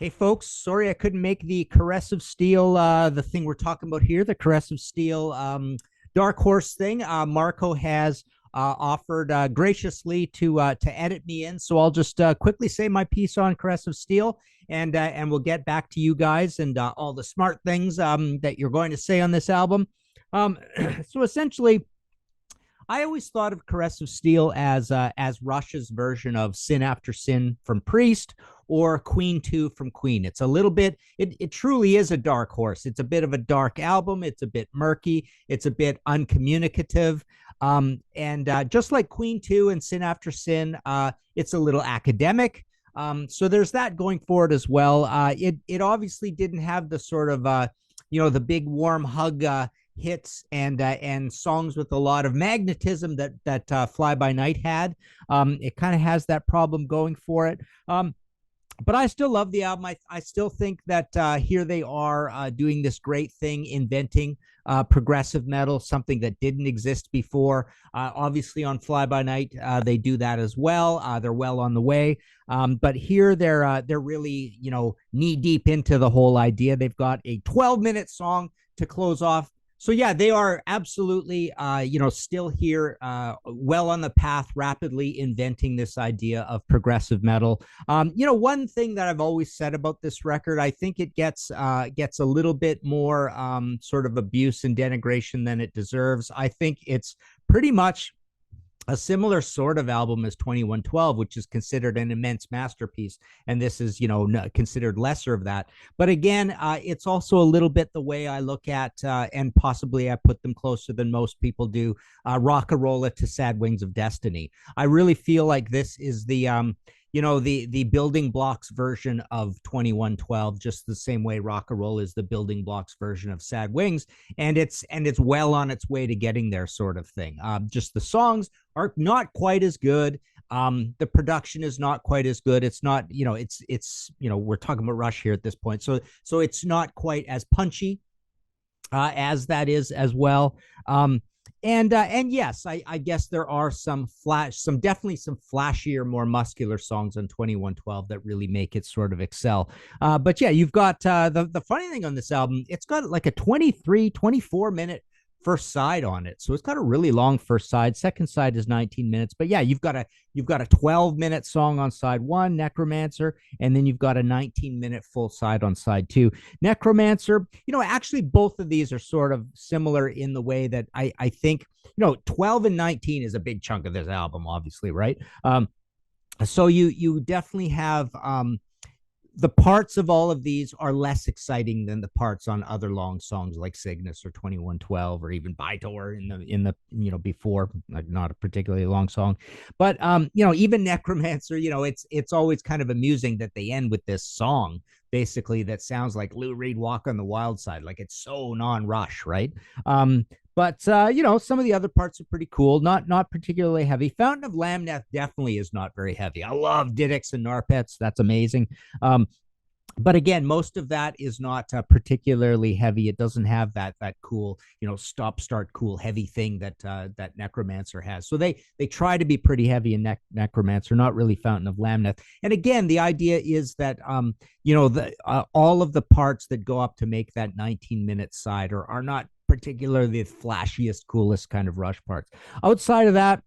Hey folks, sorry I couldn't make the Caress of Steel, the thing we're talking about here, the Caress of Steel Dark Horse thing. Marco has offered graciously to edit me in, so I'll just quickly say my piece on Caress of Steel, and we'll get back to you guys and all the smart things that you're going to say on this album. So essentially, I always thought of Caress of Steel as Rush's version of Sin After Sin from Priest or Queen 2 from Queen. It's a little bit, it truly is a dark horse. It's a bit of a dark album. It's a bit murky. It's a bit uncommunicative. And just like Queen 2 and Sin After Sin, it's a little academic. So there's that going forward as well. It obviously didn't have the sort of, the big warm hug hits and songs with a lot of magnetism that Fly By Night had. It kind of has that problem going for it. But I still love the album. I still think that here they are doing this great thing, inventing progressive metal, something that didn't exist before. Obviously on Fly By Night, they do that as well. They're well on the way. But here they're really, knee deep into the whole idea. They've got a 12-minute song to close off. So yeah, they are absolutely, still here, well on the path, rapidly inventing this idea of progressive metal. One thing that I've always said about this record, I think it gets a little bit more sort of abuse and denigration than it deserves. I think it's pretty much a similar sort of album as 2112, which is considered an immense masterpiece. And this is, considered lesser of that. But again, it's also a little bit the way I look at, and possibly I put them closer than most people do, Rock-a-Rolla to Sad Wings of Destiny. I really feel like this is the building blocks version of 2112, just the same way Rock and Roll is the building blocks version of Sad Wings, and it's well on its way to getting there, sort of thing. Just the songs are not quite as good. The production is not quite as good. It's not, we're talking about Rush here at this point, so it's not quite as punchy as that is as well. And yes, I guess there are definitely some flashier, more muscular songs on 2112 that really make it sort of excel. But yeah, you've got the funny thing on this album, it's got like a 24-minute first side on it. So it's got a really long first side. Second side is 19 minutes. But yeah, you've got a 12-minute song on side one, Necromancer, and then you've got a 19-minute full side on side two. Necromancer, actually both of these are sort of similar in the way that I think, 12 and 19 is a big chunk of this album, obviously, right? So you definitely have the parts of all of these are less exciting than the parts on other long songs like Cygnus or 2112 or even Bytor in the before, like not a particularly long song. But even Necromancer, it's always kind of amusing that they end with this song basically that sounds like Lou Reed Walk on the Wild Side, like it's so non-Rush, right? But some of the other parts are pretty cool, not particularly heavy. Fountain of Lamneth definitely is not very heavy. I love Diddix and Narpets. That's amazing. But again, most of that is not particularly heavy. It doesn't have that cool, stop start cool heavy thing that Necromancer has. So they try to be pretty heavy in Necromancer, not really Fountain of Lamneth. And again, the idea is that all of the parts that go up to make that 19-minute side are not particularly the flashiest, coolest kind of Rush parts. Outside of that,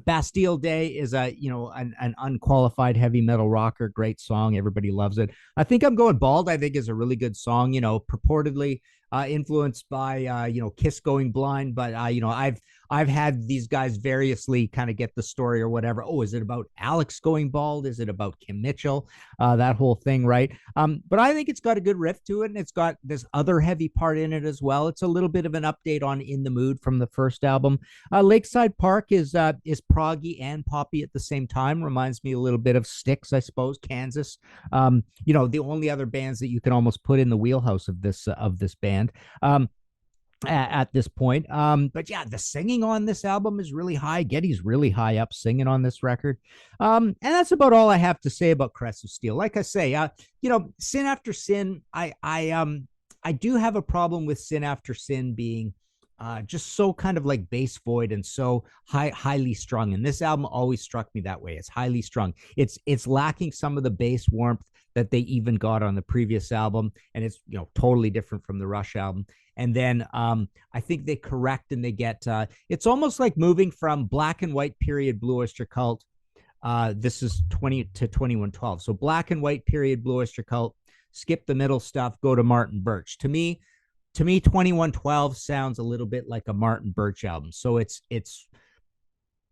Bastille Day is an unqualified heavy metal rocker. Great song. Everybody loves it. I Think I'm Going Bald, I think, is a really good song, purportedly influenced by, Kiss Going Blind. But, I've had these guys variously kind of get the story or whatever. Oh, is it about Alex going bald? Is it about Kim Mitchell? That whole thing, right? But I think it's got a good riff to it, and it's got this other heavy part in it as well. It's a little bit of an update on In the Mood from the first album. Lakeside Park is proggy and poppy at the same time. Reminds me a little bit of Styx, I suppose, Kansas. The only other bands that you can almost put in the wheelhouse of this band. At this point. But yeah, the singing on this album is really high. Geddy's really high up singing on this record. And that's about all I have to say about Caress of Steel. Like I say, Sin After Sin, I do have a problem with Sin After Sin being just so kind of like bass void and so highly strung. And this album always struck me that way. It's highly strung. It's lacking some of the bass warmth that they even got on the previous album, and it's totally different from the Rush album. And then I think they correct and they get it's almost like moving from black and white period Blue Oyster Cult. This is 20 to 2112. So black and white period Blue Oyster Cult, skip the middle stuff, go to Martin Birch. To me 2112 sounds a little bit like a Martin Birch album. So it's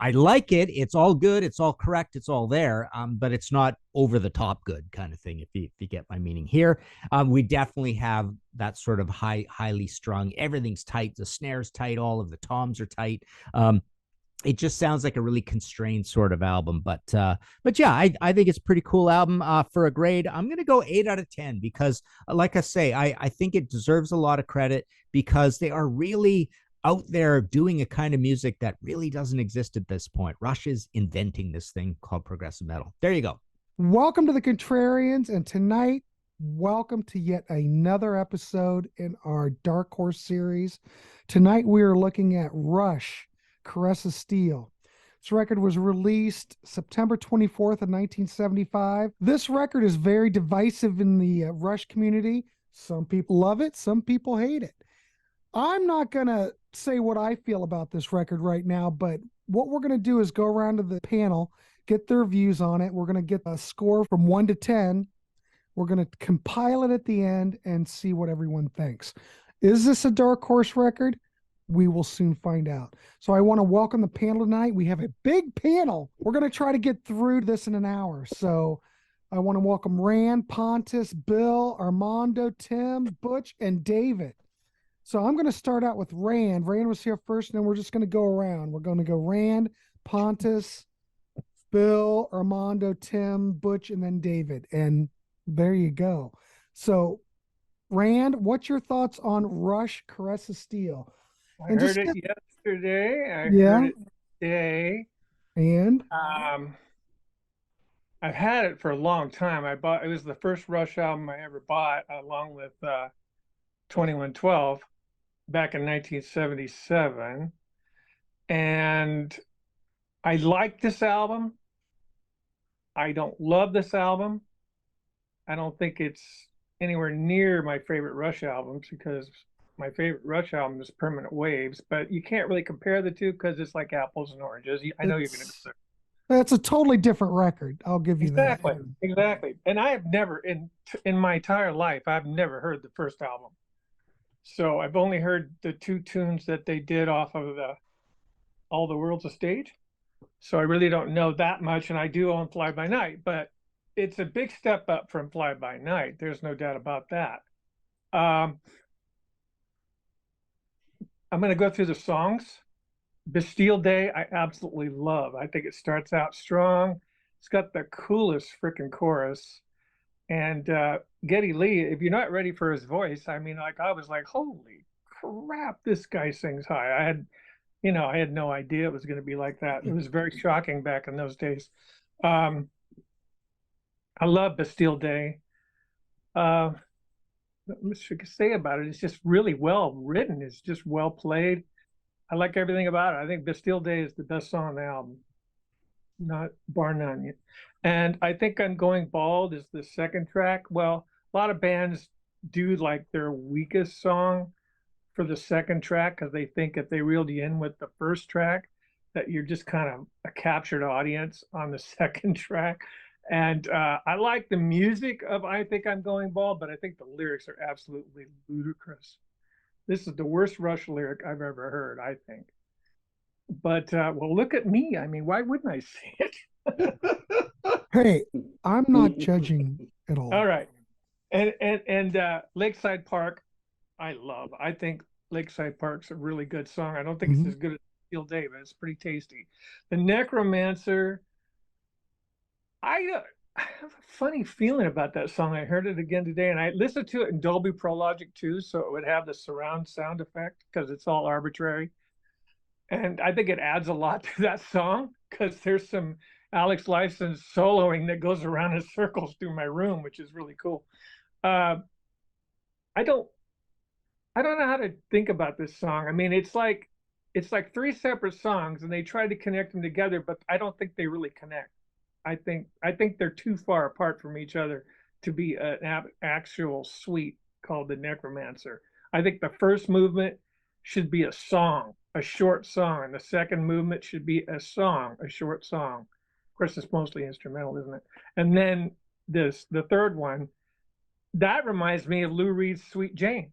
I like it. It's all good. It's all correct. It's all there. But it's not over the top good kind of thing. If you get my meaning here, we definitely have that sort of highly strung. Everything's tight. The snare's tight. All of the toms are tight. It just sounds like a really constrained sort of album. But yeah, I think it's a pretty cool album. For a grade, I'm gonna go 8 out of 10 because, like I say, I think it deserves a lot of credit because they are really out there doing a kind of music that really doesn't exist at this point. Rush is inventing this thing called progressive metal. There you go. Welcome to the Contrarians, and tonight, welcome to yet another episode in our Dark Horse series. Tonight we are looking at Rush, Caress of Steel. This record was released September 24th of 1975. This record is very divisive in the Rush community. Some people love it, some people hate it. I'm not going to say what I feel about this record right now, but what we're going to do is go around to the panel, get their views on it. We're going to get a score from 1 to 10. We're going to compile it at the end and see what everyone thinks. Is this a Dark Horse record? We will soon find out. So I want to welcome the panel tonight. We have a big panel. We're going to try to get through this in an hour. So I want to welcome Rand, Pontus, Bill, Armando, Tim, Butch, and David. So I'm going to start out with Rand. Rand was here first, and then we're just going to go around. We're going to go Rand, Pontus, Bill, Armando, Tim, Butch, and then David. And there you go. So, Rand, what's your thoughts on Rush, Caress of Steel? I heard it yesterday. I heard it today. And I've had it for a long time. It was the first Rush album I ever bought, along with 2112 back in 1977. And I like this album. I don't love this album. I don't think it's anywhere near my favorite Rush albums because my favorite Rush album is Permanent Waves, but you can't really compare the two because it's like apples and oranges. I know you're going to go. That's a totally different record. I'll give you that. Exactly. And I have never, in my entire life, I've never heard the first album. So I've only heard the two tunes that they did off of All the World's a Stage. So I really don't know that much, and I do own Fly By Night, but it's a big step up from Fly By Night. There's no doubt about that. I'm going to go through the songs. Bastille Day, I absolutely love. I think it starts out strong. It's got the coolest freaking chorus. And Geddy Lee, if you're not ready for his voice, I mean, like I was like, holy crap, this guy sings high. I had no idea it was going to be like that. It was very shocking back in those days. I love Bastille Day. What much I could say about it? It's just really well written. It's just well played. I like everything about it. I think Bastille Day is the best song on the album, not bar none. And I think I'm Going Bald is the second track. Well, a lot of bands do like their weakest song for the second track because they think if they reeled you in with the first track, that you're just kind of a captured audience on the second track. And I like the music of I Think I'm Going Bald, but I think the lyrics are absolutely ludicrous. This is the worst Rush lyric I've ever heard, I think. But, well, look at me. I mean, why wouldn't I say it? Hey, I'm not judging at all. All right. And Lakeside Park, I love. I think Lakeside Park's a really good song. I don't think it's as good as Bastille Day, but it's pretty tasty. The Necromancer, I have a funny feeling about that song. I heard it again today, and I listened to it in Dolby Pro Logic too, so it would have the surround sound effect because it's all arbitrary. And I think it adds a lot to that song because there's some Alex Lifeson soloing that goes around in circles through my room, which is really cool. I don't I don't know how to think about this song. I mean, it's like three separate songs, and they try to connect them together, but I don't think they really connect. I think they're too far apart from each other to be an actual suite called the Necromancer. I think the first movement should be a song, a short song, and the second movement should be a song, a short song. Of course, it's mostly instrumental, isn't it? And then the third one, that reminds me of Lou Reed's Sweet Jane.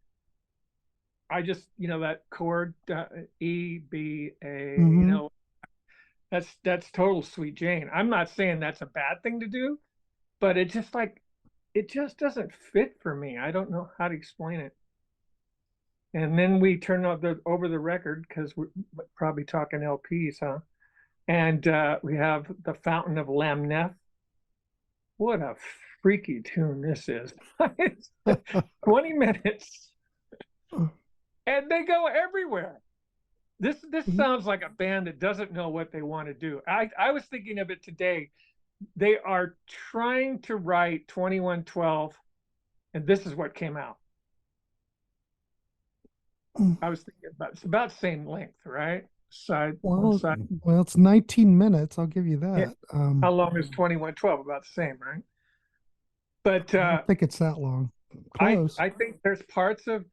I just, that chord, E, B, A, that's total Sweet Jane. I'm not saying that's a bad thing to do, but it just doesn't fit for me. I don't know how to explain it. And then we turn over the record because we're probably talking LPs, huh? And we have The Fountain of Lamneth. What a freaky tune this is. It's 20 minutes. And they go everywhere. This sounds like a band that doesn't know what they want to do. I was thinking of it today. They are trying to write 2112, and this is what came out. I was thinking it's about the same length, right? Well, it's 19 minutes. I'll give you that. Yeah. How long is 2112? About the same, right? But I don't think it's that long. Close. I think there's parts of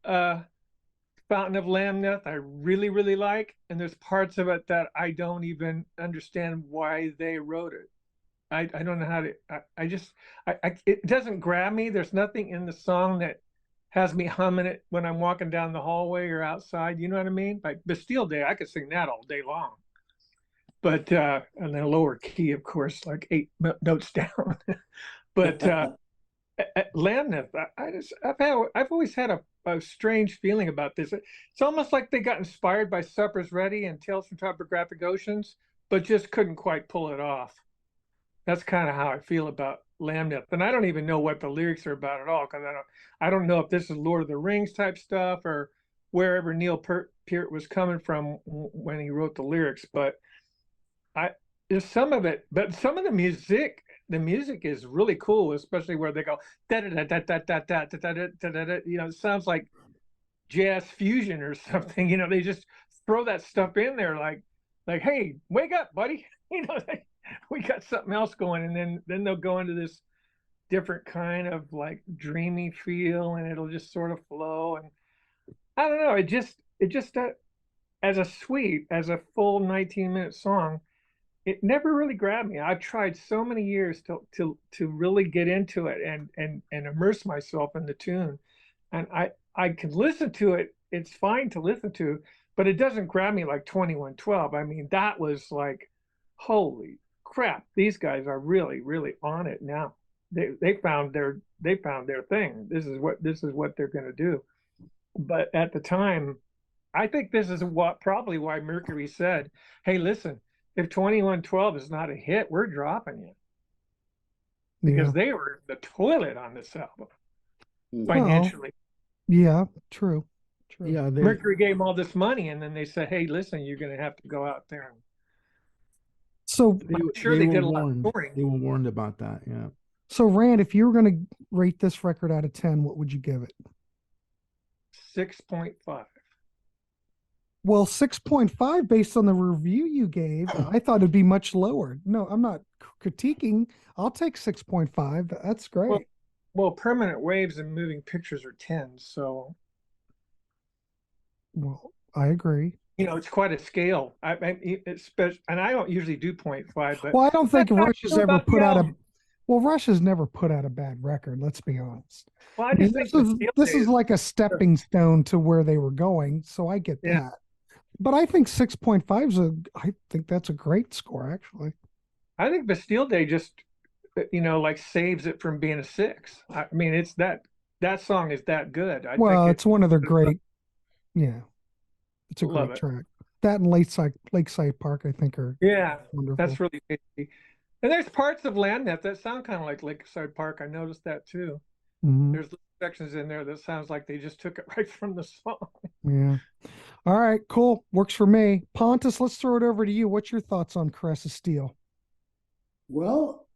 Fountain of Lamneth I really, really like, and there's parts of it that I don't even understand why they wrote it. I don't know how to. It doesn't grab me. There's nothing in the song that has me humming it when I'm walking down the hallway or outside. You know what I mean? Like Bastille Day, I could sing that all day long. But and then lower key, of course, like 8 notes down. But Lamneth, I've always had a strange feeling about this. It's almost like they got inspired by Supper's Ready and Tales from Topographic Oceans, but just couldn't quite pull it off. That's kind of how I feel about Lamneth. And I don't even know what the lyrics are about at all, because I don't know if this is Lord of the Rings type stuff or wherever Neil Peart was coming from when he wrote the lyrics. But there's some of it, but some of the music is really cool, especially where they go da da da da da da da da da. It sounds like jazz fusion or something. They just throw that stuff in there, like, hey, wake up, buddy. We got something else going, and then they'll go into this different kind of like dreamy feel, and it'll just sort of flow. And I don't know, it just as a full 19-minute song, it never really grabbed me. I've tried so many years to really get into it and immerse myself in the tune, and I can listen to it. It's fine to listen to, but it doesn't grab me like 2112. I mean, that was like, holy crap, these guys are really, really on it now. They found their thing. This is what they're going to do. But at the time, I think this is probably why Mercury said, hey, listen, if 2112 is not a hit, we're dropping you. Because they were the toilet on this album financially. Yeah, true. Yeah, Mercury gave them all this money, and then they said, hey, listen, you're going to have to go out there. And so I'm sure they did a lot of touring. They were warned about that, yeah. So Rand, if you were going to rate this record out of 10, what would you give it? 6.5. Well, 6.5 based on the review you gave. I thought it'd be much lower. No, I'm not critiquing. I'll take 6.5. That's great. Well, Permanent Waves and Moving Pictures are 10, so. Well, I agree. It's quite a scale. And I don't usually do 0.5, but. Well, I don't think Rush has ever put out Rush has never put out a bad record. Let's be honest. Well, I just think this is like a stepping stone to where they were going, so I get that. But I think 6.5 I think that's a great score, actually. I think Bastille Day just, like saves it from being a 6. I mean, it's that song is that good. I think it's one of their great. Yeah, it's a great track. That and Lakeside Park, I think, are wonderful. That's really tasty. And there's parts of Lamneth that sound kind of like Lakeside Park. I noticed that too. Mm-hmm. There's sections in there that sounds like they just took it right from the song. Yeah. All right, cool. Works for me. Pontus, let's throw it over to you. What's your thoughts on Caress of Steel? Well,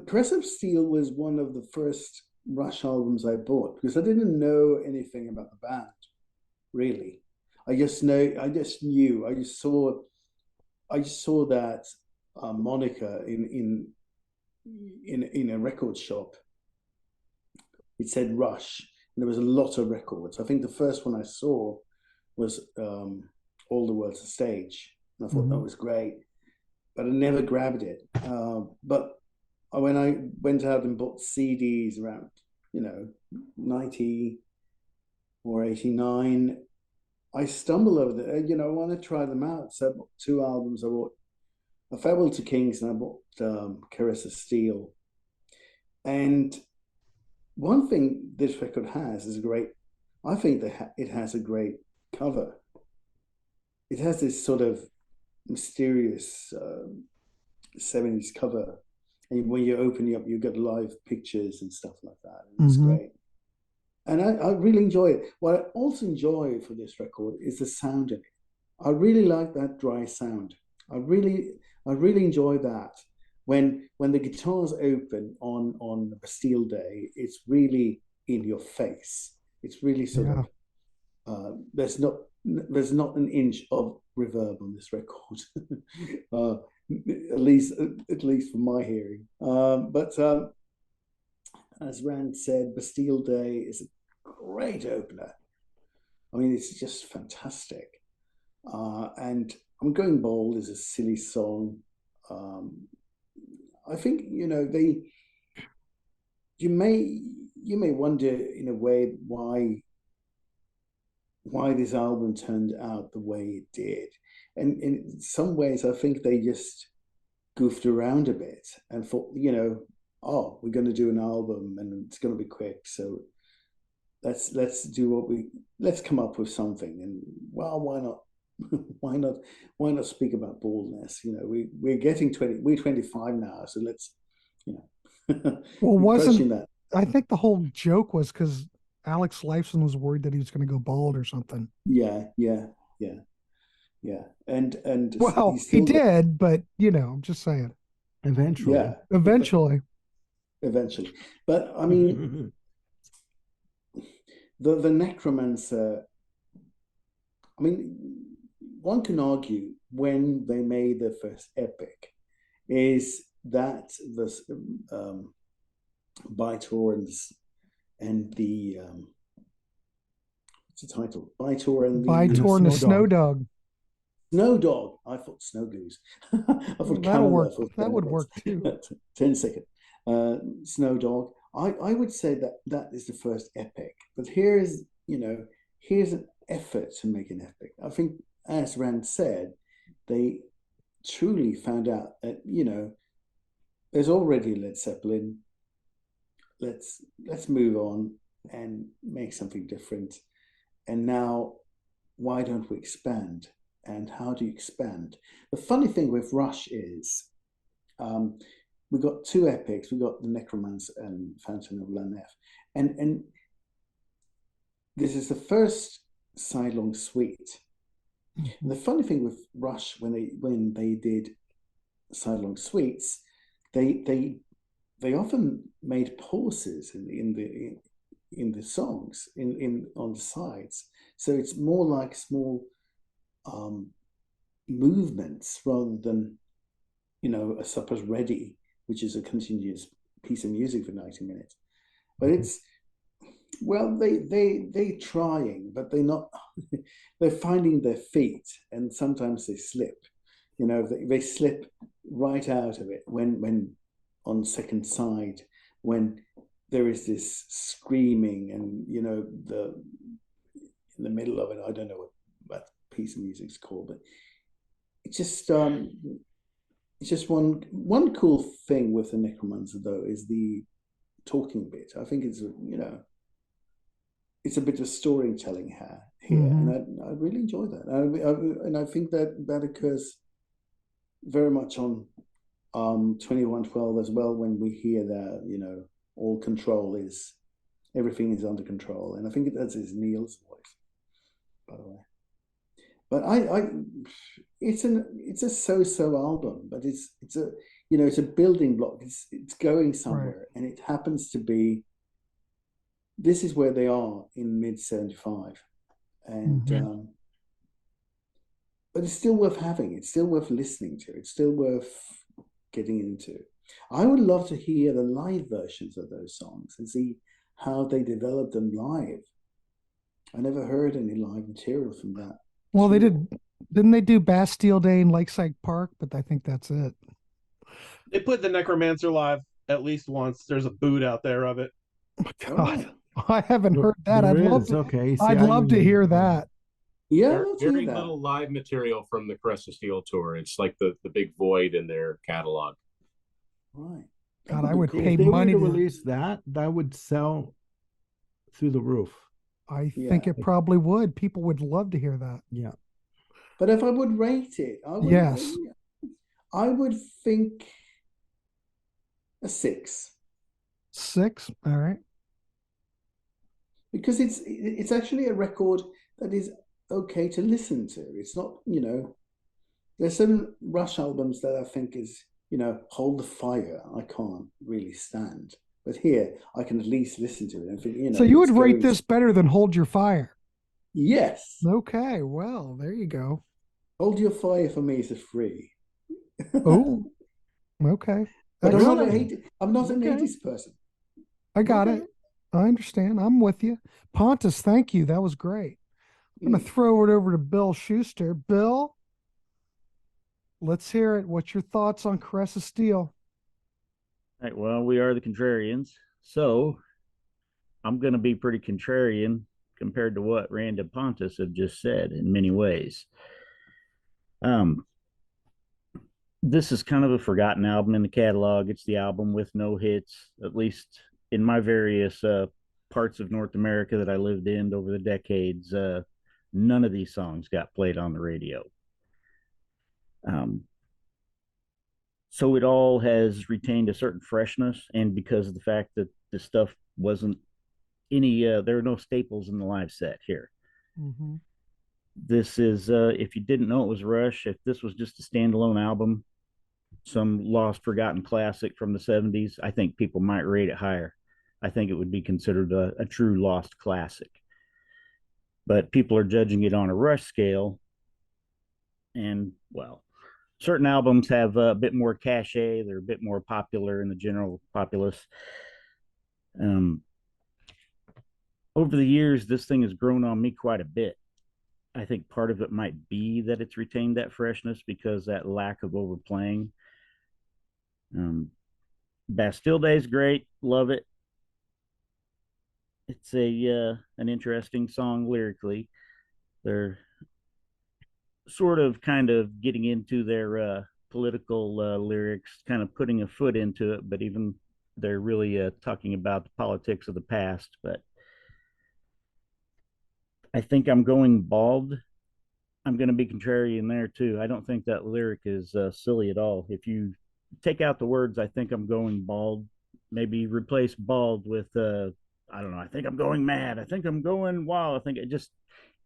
Caress of Steel was one of the first Rush albums I bought, because I didn't know anything about the band, really. I just saw that moniker in a record shop. It said Rush, and there was a lot of records. I think the first one I saw was All the World's a Stage, and I thought that was great, but I never grabbed it. But when I went out and bought CDs around, 90 or 89, I stumbled over there. I want to try them out. So I bought 2 albums. I bought A Farewell to Kings, and I bought Caress of Steel. And one thing this record has is I think that it has a great cover. It has this sort of mysterious 70s cover. And when you open it up, you get live pictures and stuff like that. And it's great. And I really enjoy it. What I also enjoy for this record is the sound in it. I really like that dry sound. I really enjoy that. When the guitars open on Bastille Day, it's really in your face. It's really sort of there's not an inch of reverb on this record, at least from my hearing. But as Rand said, Bastille Day is a great opener. I mean, it's just fantastic. And I'm Going Bold is a silly song. I think you may wonder in a way why this album turned out the way it did, and in some ways I think they just goofed around a bit and thought, oh, we're going to do an album and it's going to be quick, so let's come up with something, and well, why not? why not speak about baldness? We're getting 25 now, so let's well, wasn't that? I think the whole joke was because Alex Lifeson was worried that he was going to go bald or something. Yeah. And well, he did, but I'm just saying. Eventually. But I mean, the Necromancer. I mean, one can argue when they made their first epic is that the Bytorans and the what's the title? Bytor and the Snow Dog. Snow Dog. I thought Snow Goose. I thought that'll work. That would work too. 10 seconds. Snow Dog. I would say that is the first epic. But here's an effort to make an epic. I think, as Rand said, they truly found out that there's already Led Zeppelin. Let's move on and make something different. And now, why don't we expand? And how do you expand? The funny thing with Rush is, we got 2 epics. We got The Necromancer and Fountain of La Nef, and this is the first sidelong suite. And the funny thing with Rush, when they did sidelong suites, they often made pauses in the songs on the sides, so it's more like small movements rather than a Supper's Ready, which is a continuous piece of music for 90 minutes. But it's, well, they trying, but they're finding their feet, and sometimes they slip. They slip right out of it when on second side, when there is this screaming, and in the middle of it, I don't know what that piece of music is called, but it's just one cool thing with the Necromancer, though, is the talking bit. I think it's a bit of storytelling here, and I really enjoy that. And I think that occurs very much on 2112 as well, when we hear that all control is, everything is under control, and I think that's Neil's voice, by the way. But it's a so-so album, but it's a building block. It's going somewhere, right. And it happens to be this is where they are in mid 75, and but it's still worth having. It's still worth listening to. It's still worth getting into. I would love to hear the live versions of those songs and see how they developed them live. I never heard any live material from that. Well, didn't they do Bastille Day in Lakeside Park? But I think that's it. They put the Necromancer live at least once. There's a boot out there of it. Oh my God, I haven't heard that. There I'd love is. to. Okay. See, I'd love to hear that. Yeah, very little live material from the Caress of Steel tour. It's like the big void in their catalog. Right. God, I would If pay they were money to to release that would sell through the roof. I think it probably would. People would love to hear that. Yeah. But if I would rate it, I would think a 6. 6, all right. Because it's actually a record that is okay to listen to. It's not, there's certain Rush albums that I think is, Hold the Fire, I can't really stand. But here, I can at least listen to it and think, So you would rate this better than Hold Your Fire? Yes. Okay, well, there you go. Hold Your Fire for me is a 3. Oh, okay. But I'm not an 80s person. I got it. I understand. I'm with you. Pontus, thank you. That was great. I'm going to throw it over to Bill Schuster. Bill, let's hear it. What's your thoughts on Caress of Steel? All right, well, we are the Contrarians, so I'm going to be pretty contrarian compared to what Rand and Pontus have just said in many ways. This is kind of a forgotten album in the catalog. It's the album with no hits, at least in my various parts of North America that I lived in over the decades. None of these songs got played on the radio. So it all has retained a certain freshness, and because of the fact that this stuff wasn't there were no staples in the live set here. This is, if you didn't know it was Rush, if this was just a standalone album, some lost, forgotten classic from the 70s, I think people might rate it higher. I think it would be considered a true lost classic. But people are judging it on a Rush scale, and, well, certain albums have a bit more cachet. They're a bit more popular in the general populace. Over the years, this thing has grown on me quite a bit. I think part of it might be that it's retained that freshness because that lack of overplaying. Bastille Day is great. Love it. It's an interesting song lyrically. They're sort of kind of getting into their political lyrics, kind of putting a foot into it, but even they're really talking about the politics of the past. But I think I'm going bald. I'm going to be contrarian there too. I don't think that lyric is silly at all. If you take out the words, I think I'm going bald, maybe replace bald with, I don't know, I think I'm going mad. I think I'm going wild. I think it just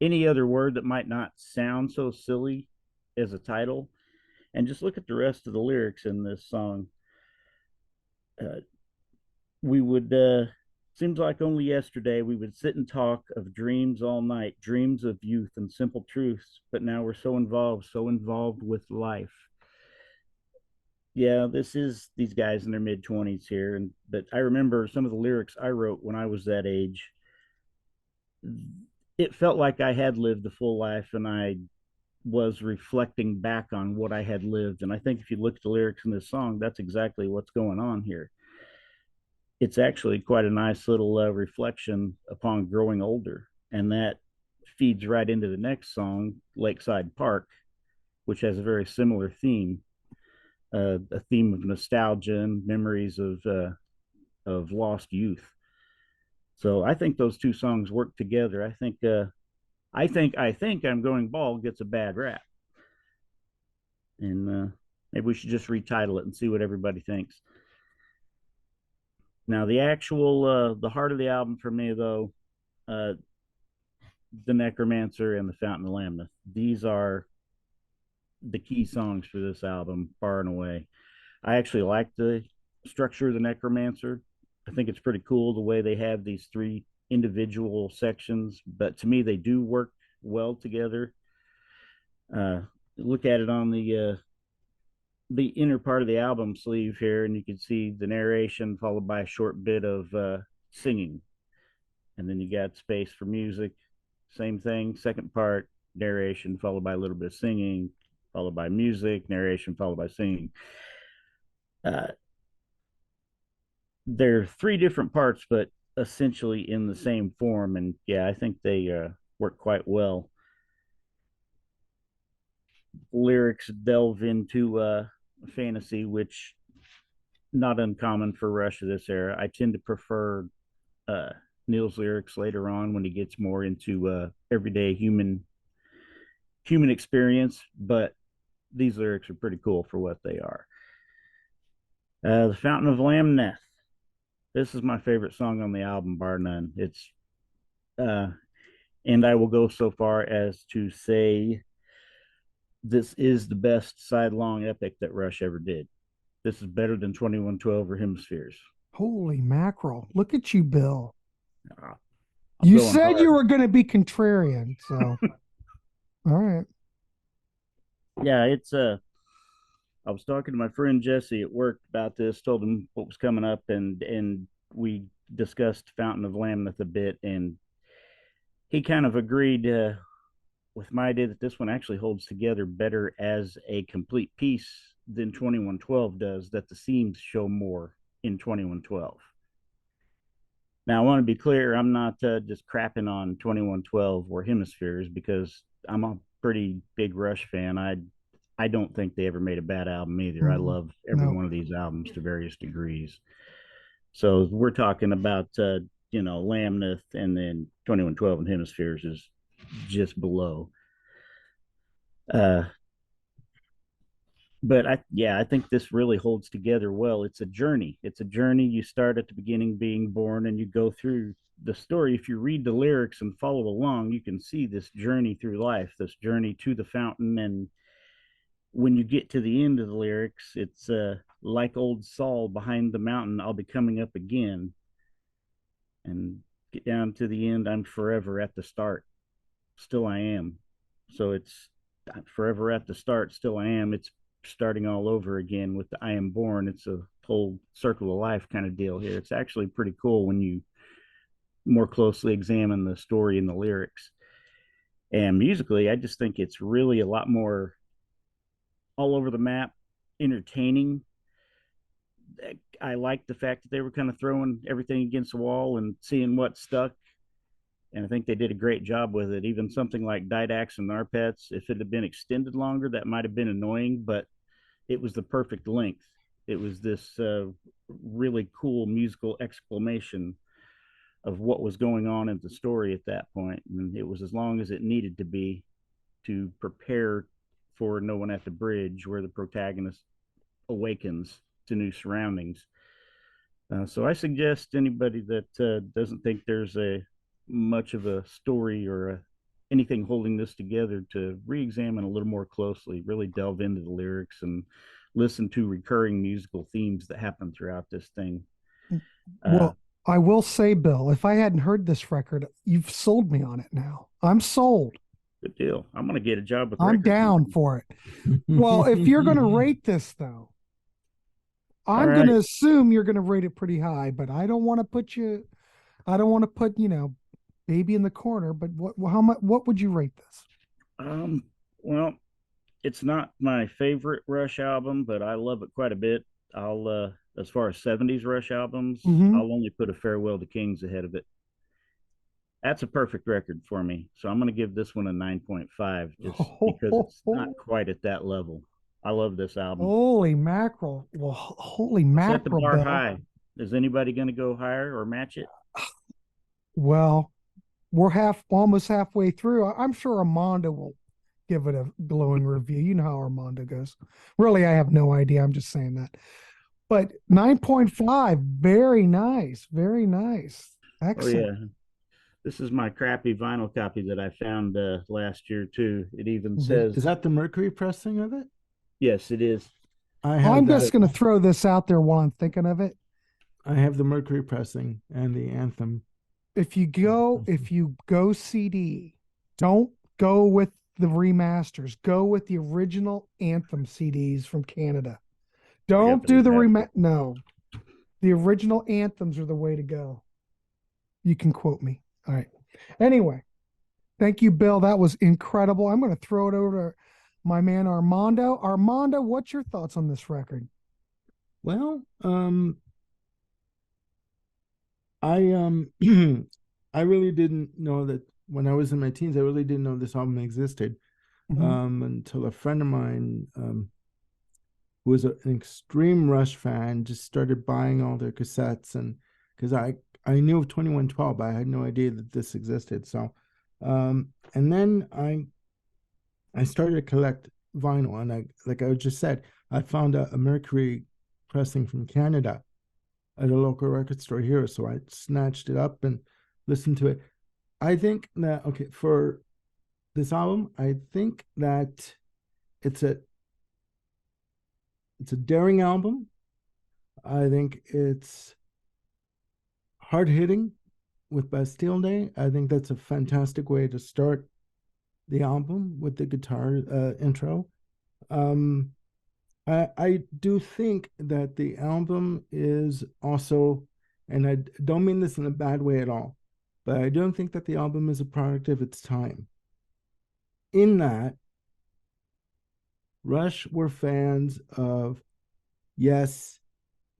any other word that might not sound so silly as a title. And just look at the rest of the lyrics in this song. We would, seems like only yesterday we would sit and talk of dreams all night, dreams of youth and simple truths, but now we're so involved with life. Yeah, this is these guys in their mid-20s here, but I remember some of the lyrics I wrote when I was that age. It felt like I had lived a full life, and I was reflecting back on what I had lived. And I think if you look at the lyrics in this song, that's exactly what's going on here. It's actually quite a nice little reflection upon growing older. And that feeds right into the next song, Lakeside Park, which has a very similar theme, a theme of nostalgia and memories of lost youth. So I think those two songs work together. I think I'm Going Bald gets a bad rap. And maybe we should just retitle it and see what everybody thinks. Now, the actual, the heart of the album for me, though, The Necromancer and The Fountain of Lamneth. These are the key songs for this album, far and away. I actually like the structure of The Necromancer. I think it's pretty cool the way they have these three individual sections, but to me they do work well together. Look at it on the inner part of the album sleeve here, and you can see the narration followed by a short bit of singing, and then you got space for music. Same thing, second part, narration followed by a little bit of singing, followed by music, narration followed by singing. They're three different parts, but essentially in the same form, and yeah, I think they work quite well. Lyrics delve into fantasy, which not uncommon for Rush of this era. I tend to prefer Neil's lyrics later on when he gets more into everyday human experience, but these lyrics are pretty cool for what they are. The Fountain of Lamneth. This is my favorite song on the album, bar none. It's and I will go so far as to say this is the best sidelong epic that Rush ever did. This is better than 2112 or Hemispheres. Holy mackerel. Look at you, Bill. I'm You going said hard. you were going to be contrarian, so all right. Yeah, it's I was talking to my friend Jesse at work about this, told him what was coming up, and we discussed Fountain of Lamneth a bit, and he kind of agreed with my idea that this one actually holds together better as a complete piece than 2112 does, that the seams show more in 2112. Now, I want to be clear, I'm not just crapping on 2112 or Hemispheres, because I'm a pretty big Rush fan. I don't think they ever made a bad album either. I love every one of these albums to various degrees. So we're talking about, Lamneth, and then 2112 and Hemispheres is just below. But I think this really holds together well. It's a journey. You start at the beginning being born, and you go through the story. If you read the lyrics and follow along, you can see this journey through life, this journey to the fountain. And when you get to the end of the lyrics, it's like old Saul behind the mountain, I'll be coming up again. And get down to the end, I'm forever at the start. Still I am. So it's forever at the start, still I am. It's starting all over again with the I am born. It's a whole circle of life kind of deal here. It's actually pretty cool when you more closely examine the story and the lyrics. And musically, I just think it's really a lot more all over the map, entertaining. I like the fact that they were kind of throwing everything against the wall and seeing what stuck. And I think they did a great job with it. Even something like Didax and Narpets, if it had been extended longer, that might have been annoying, but it was the perfect length. It was this really cool musical exclamation of what was going on in the story at that point. And it was as long as it needed to be to prepare for No One at the Bridge, where the protagonist awakens to new surroundings. So I suggest anybody that doesn't think there's much of a story or anything holding this together to re-examine a little more closely, really delve into the lyrics and listen to recurring musical themes that happen throughout this thing. Well, I will say, Bill, if I hadn't heard this record, you've sold me on it now. I'm sold. Good deal. I'm going to get a job with I'm down for it. Well, if you're going to rate this, though, I'm going to assume you're going to rate it pretty high, but I don't want to put baby in the corner. But what would you rate this? Well, it's not my favorite Rush album, but I love it quite a bit. I'll as far as 70s Rush albums, I'll only put A Farewell to Kings ahead of it. That's a perfect record for me. So I'm going to give this one a 9.5 just because it's not quite at that level. I love this album. Holy mackerel. Well, holy mackerel. Set the bar high. Is anybody going to go higher or match it? Well, we're almost halfway through. I'm sure Armando will give it a glowing review. You know how Armando goes. Really, I have no idea. I'm just saying that. But 9.5, very nice. Very nice. Excellent. Oh, yeah. This is my crappy vinyl copy that I found last year, too. It even says... Is that the Mercury pressing of it? Yes, it is. I'm just going to throw this out there while I'm thinking of it. I have the Mercury pressing and the Anthem. if you go CD, don't go with the remasters. Go with the original Anthem CDs from Canada. Don't do the no. The original anthems are the way to go. You can quote me. All right. Anyway, thank you, Bill. That was incredible. I'm going to throw it over to my man Armando. Armando, what's your thoughts on this record? Well, I I really didn't know that when I was in my teens. I really didn't know this album existed until a friend of mine who was an extreme Rush fan just started buying all their cassettes, and because I knew of 2112, but I had no idea that this existed. So, and then I started to collect vinyl, and like I just said, I found a Mercury pressing from Canada at a local record store here, so I snatched it up and listened to it. I think that for this album, I think that it's a daring album. I think it's hard hitting with Bastille Day. I think that's a fantastic way to start the album with the guitar intro. I do think that the album is also, and I don't mean this in a bad way at all, but I don't think that the album is a product of its time. In that, Rush were fans of, yes,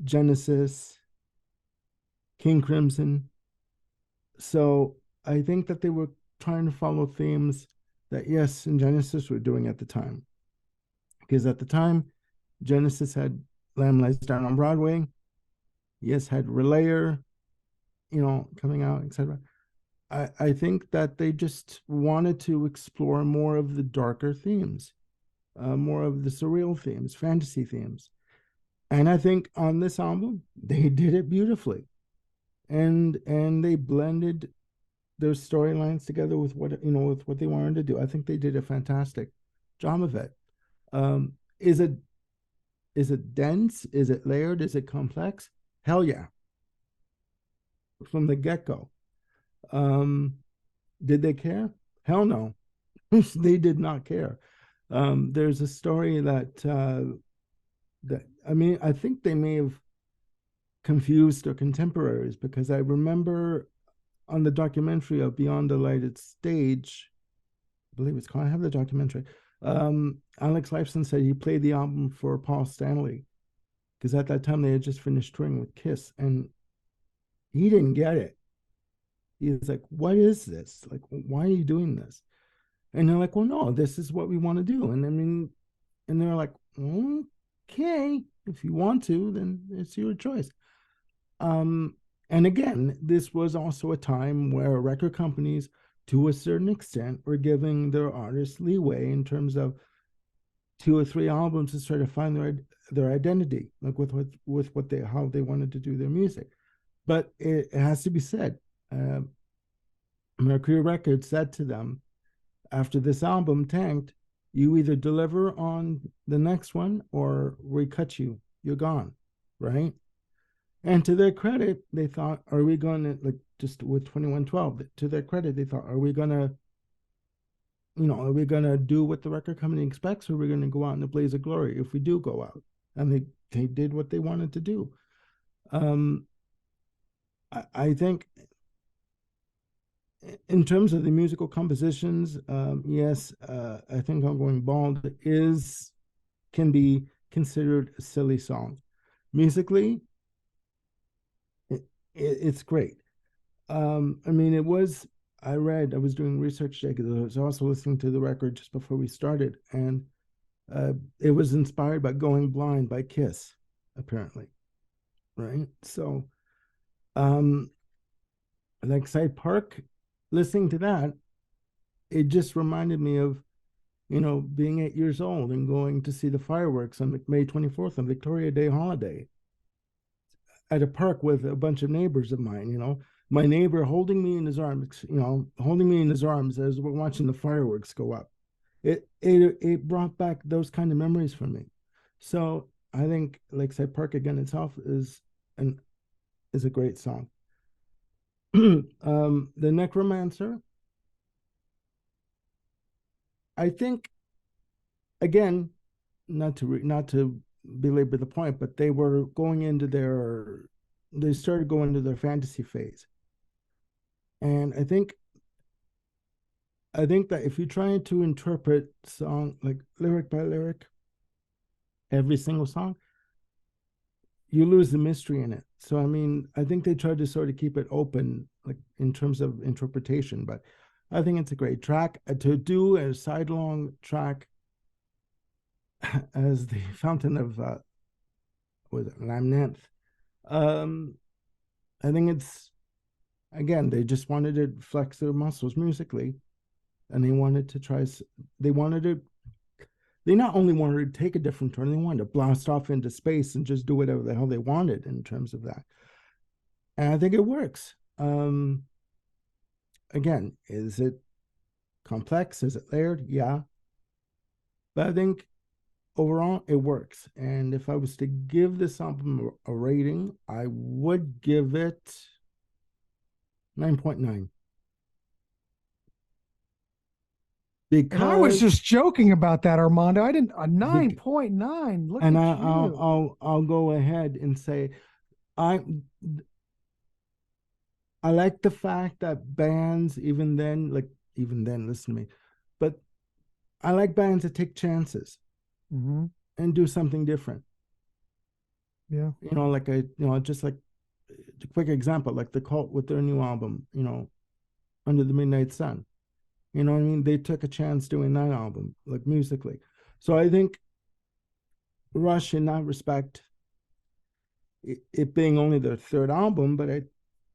Genesis, King Crimson. So I think that they were trying to follow themes that, yes, and Genesis were doing at the time. Because at the time, Genesis had Lamb Lies Down on Broadway. Yes, had Relayer, coming out, etc. I think that they just wanted to explore more of the darker themes, more of the surreal themes, fantasy themes. And I think on this album, they did it beautifully. And they blended their storylines together with what they wanted to do. I think they did a fantastic job of it. Is it dense? Is it layered? Is it complex? Hell yeah. From the get-go. Did they care? Hell no. They did not care. There's a story that I think they may have confused their contemporaries, because I remember on the documentary of Beyond the Lighted Stage, I believe it's called, I have the documentary, Alex Lifeson said he played the album for Paul Stanley, because at that time they had just finished touring with Kiss, and he didn't get it. He was like, what is this? Like, why are you doing this? And they're like, well, no, this is what we want to do. And they're like, okay, if you want to, then it's your choice. And again, this was also a time where record companies, to a certain extent, were giving their artists leeway in terms of 2 or 3 albums to try to find their identity, like with how they wanted to do their music. But it has to be said, Mercury Records said to them, after this album tanked, you either deliver on the next one or we cut you. You're gone, right? And to their credit, they thought, are we going to, like, just with 2112, to their credit, they thought, are we going to do what the record company expects, or are we going to go out in a blaze of glory if we do go out? And they did what they wanted to do. I think in terms of the musical compositions, yes, I think I'm Going Bald can be considered a silly song. Musically, it's great. I was doing research today because I was also listening to the record just before we started, and it was inspired by Going Blind by Kiss, apparently, right? So, Lakeside Park, listening to that, it just reminded me of, being 8 years old and going to see the fireworks on May 24th on Victoria Day holiday at a park with a bunch of neighbors of mine, my neighbor holding me in his arms, as we're watching the fireworks go up. It brought back those kind of memories for me. So I think Lakeside Park again itself is a great song. The Necromancer, I think, again, not to belabor the point, but they started going into their fantasy phase. And I think that if you're trying to interpret song like lyric by lyric, every single song, you lose the mystery in it. So I mean, I think they tried to sort of keep it open, like in terms of interpretation. But I think it's a great track to do a sidelong track as the Fountain of was it Lamnanth. I think it's, again, they just wanted to flex their muscles musically, and they wanted to try. They not only wanted to take a different turn, they wanted to blast off into space and just do whatever the hell they wanted in terms of that. And I think it works. Again, is it complex? Is it layered? Yeah. But I think overall it works. And if I was to give this album a rating, I would give it 9.9. Because I was just joking about that, Armando. I didn't, a 9.9. Look and at you. I'll go ahead and say I like the fact that bands, even then, listen to me, but I like bands that take chances and do something different. Yeah. Just like a quick example, like the Cult with their new album, Under the Midnight Sun. You know what I mean? They took a chance doing that album, like musically. So I think Rush, in that respect, it being only their third album, but I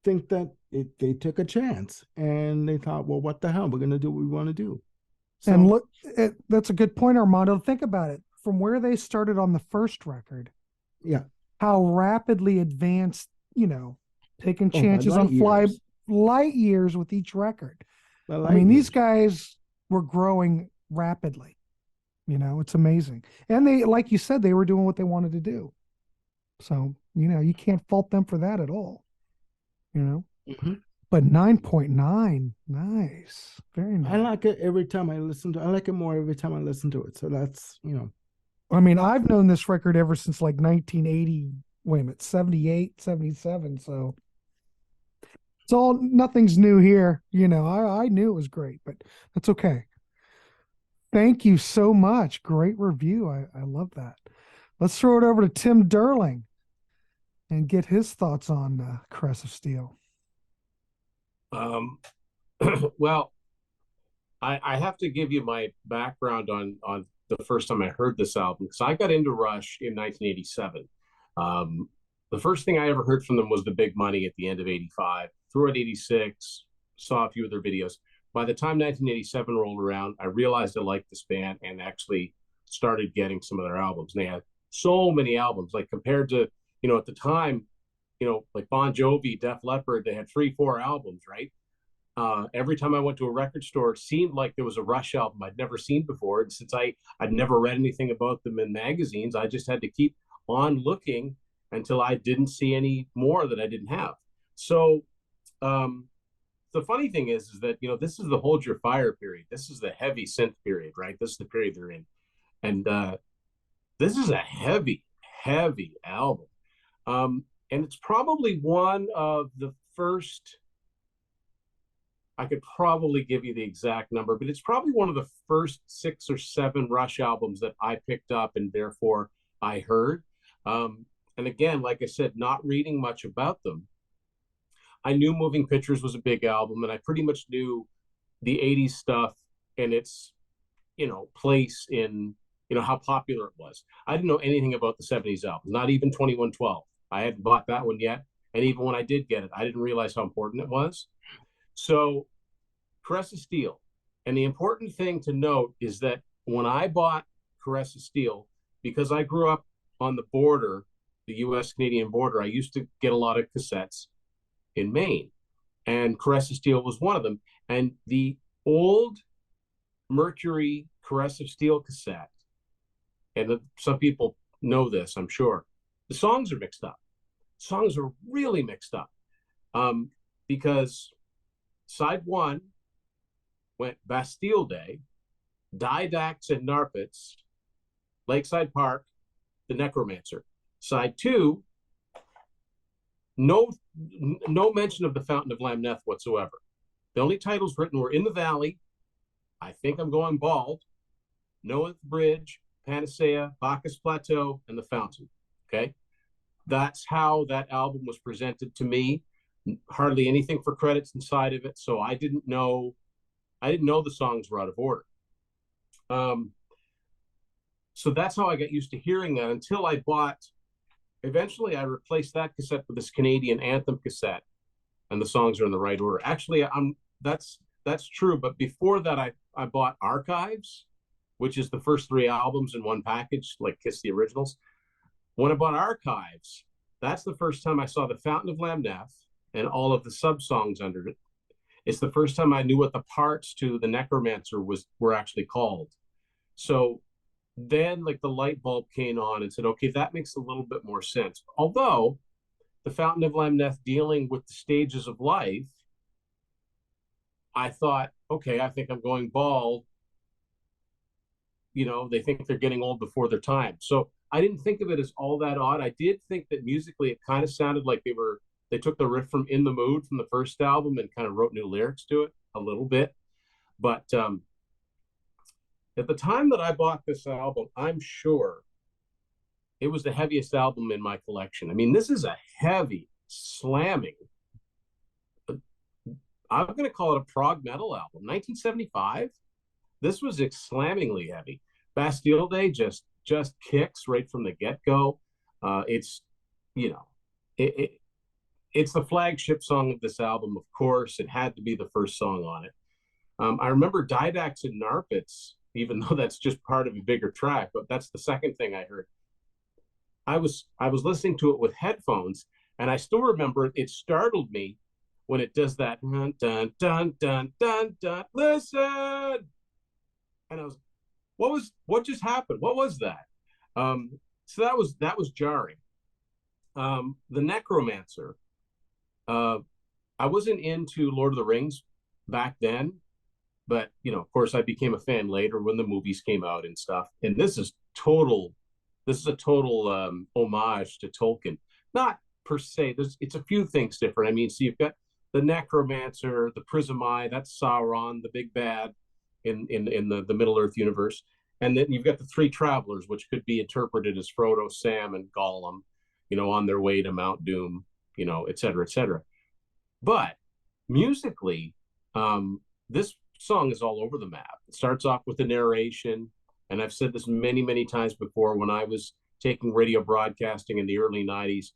think that they took a chance and they thought, well, what the hell? We're going to do what we want to do. So, and look, that's a good point, Armando. Think about it. From where they started on the first record, yeah, how rapidly advanced, taking chances on light years with each record. I mean, these guys were growing rapidly. It's amazing. And they, like you said, they were doing what they wanted to do. So, you can't fault them for that at all. But 9.9, nice. Very nice. I like it every time I listen to it. I like it more every time I listen to it. So that's, I mean, I've known this record ever since like 1980, 78, 77. So nothing's new here. I knew it was great, but that's okay. Thank you so much. Great review. I love that. Let's throw it over to Tim Derling and get his thoughts on Caress of Steel. Well, I have to give you my background on the first time I heard this album, because I got into Rush in 1987. The first thing I ever heard from them was The Big Money at the end of 85. Through at 86, saw a few of their videos. By the time 1987 rolled around, I realized I liked this band and actually started getting some of their albums. And they had so many albums, like compared to, at the time, like Bon Jovi, Def Leppard, they had 3-4 albums, right? Every time I went to a record store, it seemed like there was a Rush album I'd never seen before. And since I'd never read anything about them in magazines, I just had to keep on looking until I didn't see any more that I didn't have. So the funny thing is that, this is the Hold Your Fire period. This is the heavy synth period, right? This is the period they're in. And this is a heavy, heavy album. And it's probably one of the first, I could probably give you the exact number, but it's probably one of the first 6 or 7 Rush albums that I picked up and therefore I heard. And again, like I said, not reading much about them. I knew Moving Pictures was a big album, and I pretty much knew the 80s stuff and its, place in, how popular it was. I didn't know anything about the 70s albums, not even 2112. I hadn't bought that one yet. And even when I did get it, I didn't realize how important it was. So Caress of Steel. And the important thing to note is that when I bought Caress of Steel, because I grew up on the border, the US-Canadian border, I used to get a lot of cassettes in Maine. And Caress of Steel was one of them. And the old Mercury Caress of Steel cassette, and some people know this, I'm sure, the songs are mixed up. Songs are really mixed up. because side one went Bastille Day, Didax and Narpitz, Lakeside Park, The Necromancer. Side two, no mention of the Fountain of Lamneth whatsoever. The only titles written were In the Valley, I Think I'm Going Bald, Knoweth Bridge, Panacea, Bacchus Plateau, and The Fountain. Okay? That's how that album was presented to me. Hardly anything for credits inside of it, so I didn't know the songs were out of order. So that's how I got used to hearing that until I eventually I replaced that cassette with this Canadian Anthem cassette, and the songs are in the right order. Actually, that's true, but before that I bought Archives, which is the first 3 albums in one package, like Kiss the Originals. When I bought Archives, that's the first time I saw the Fountain of Lamneth and all of the sub-songs under it. It's the first time I knew what the parts to the Necromancer were actually called. So then, like, the light bulb came on and said, okay, that makes a little bit more sense. Although the Fountain of Lamneth dealing with the stages of life, I thought, okay, I think I'm going bald. You know, they think they're getting old before their time. So I didn't think of it as all that odd. I did think that musically it kind of sounded like they took the riff from In the Mood from the first album and kind of wrote new lyrics to it a little bit. But at the time that I bought this album, I'm sure it was the heaviest album in my collection. I mean, this is a heavy, slamming, I'm going to call it a prog metal album. 1975, this was slammingly heavy. Bastille Day just kicks right from the get-go. It's, you know, it's the flagship song of this album, of course. It had to be the first song on it. I remember Didax and Narpitz, even though that's just part of a bigger track, but that's the second thing I heard. I was listening to it with headphones, and I still remember it startled me when it does that dun dun dun dun dun dun. Listen, and I was, what just happened? What was that? So that was jarring. The Necromancer. I wasn't into Lord of the Rings back then, but you know, of course, I became a fan later when the movies came out and stuff. And this is a total homage to Tolkien. Not per se. It's a few things different. I mean, so you've got the Necromancer, the Prismai, that's Sauron, the big bad in the Middle Earth universe. And then you've got the 3 travelers, which could be interpreted as Frodo, Sam, and Gollum, you know, on their way to Mount Doom, you know, et cetera, et cetera. But musically, this song is all over the map. It starts off with the narration, and I've said this many, many times before. When I was taking radio broadcasting in the early 90s,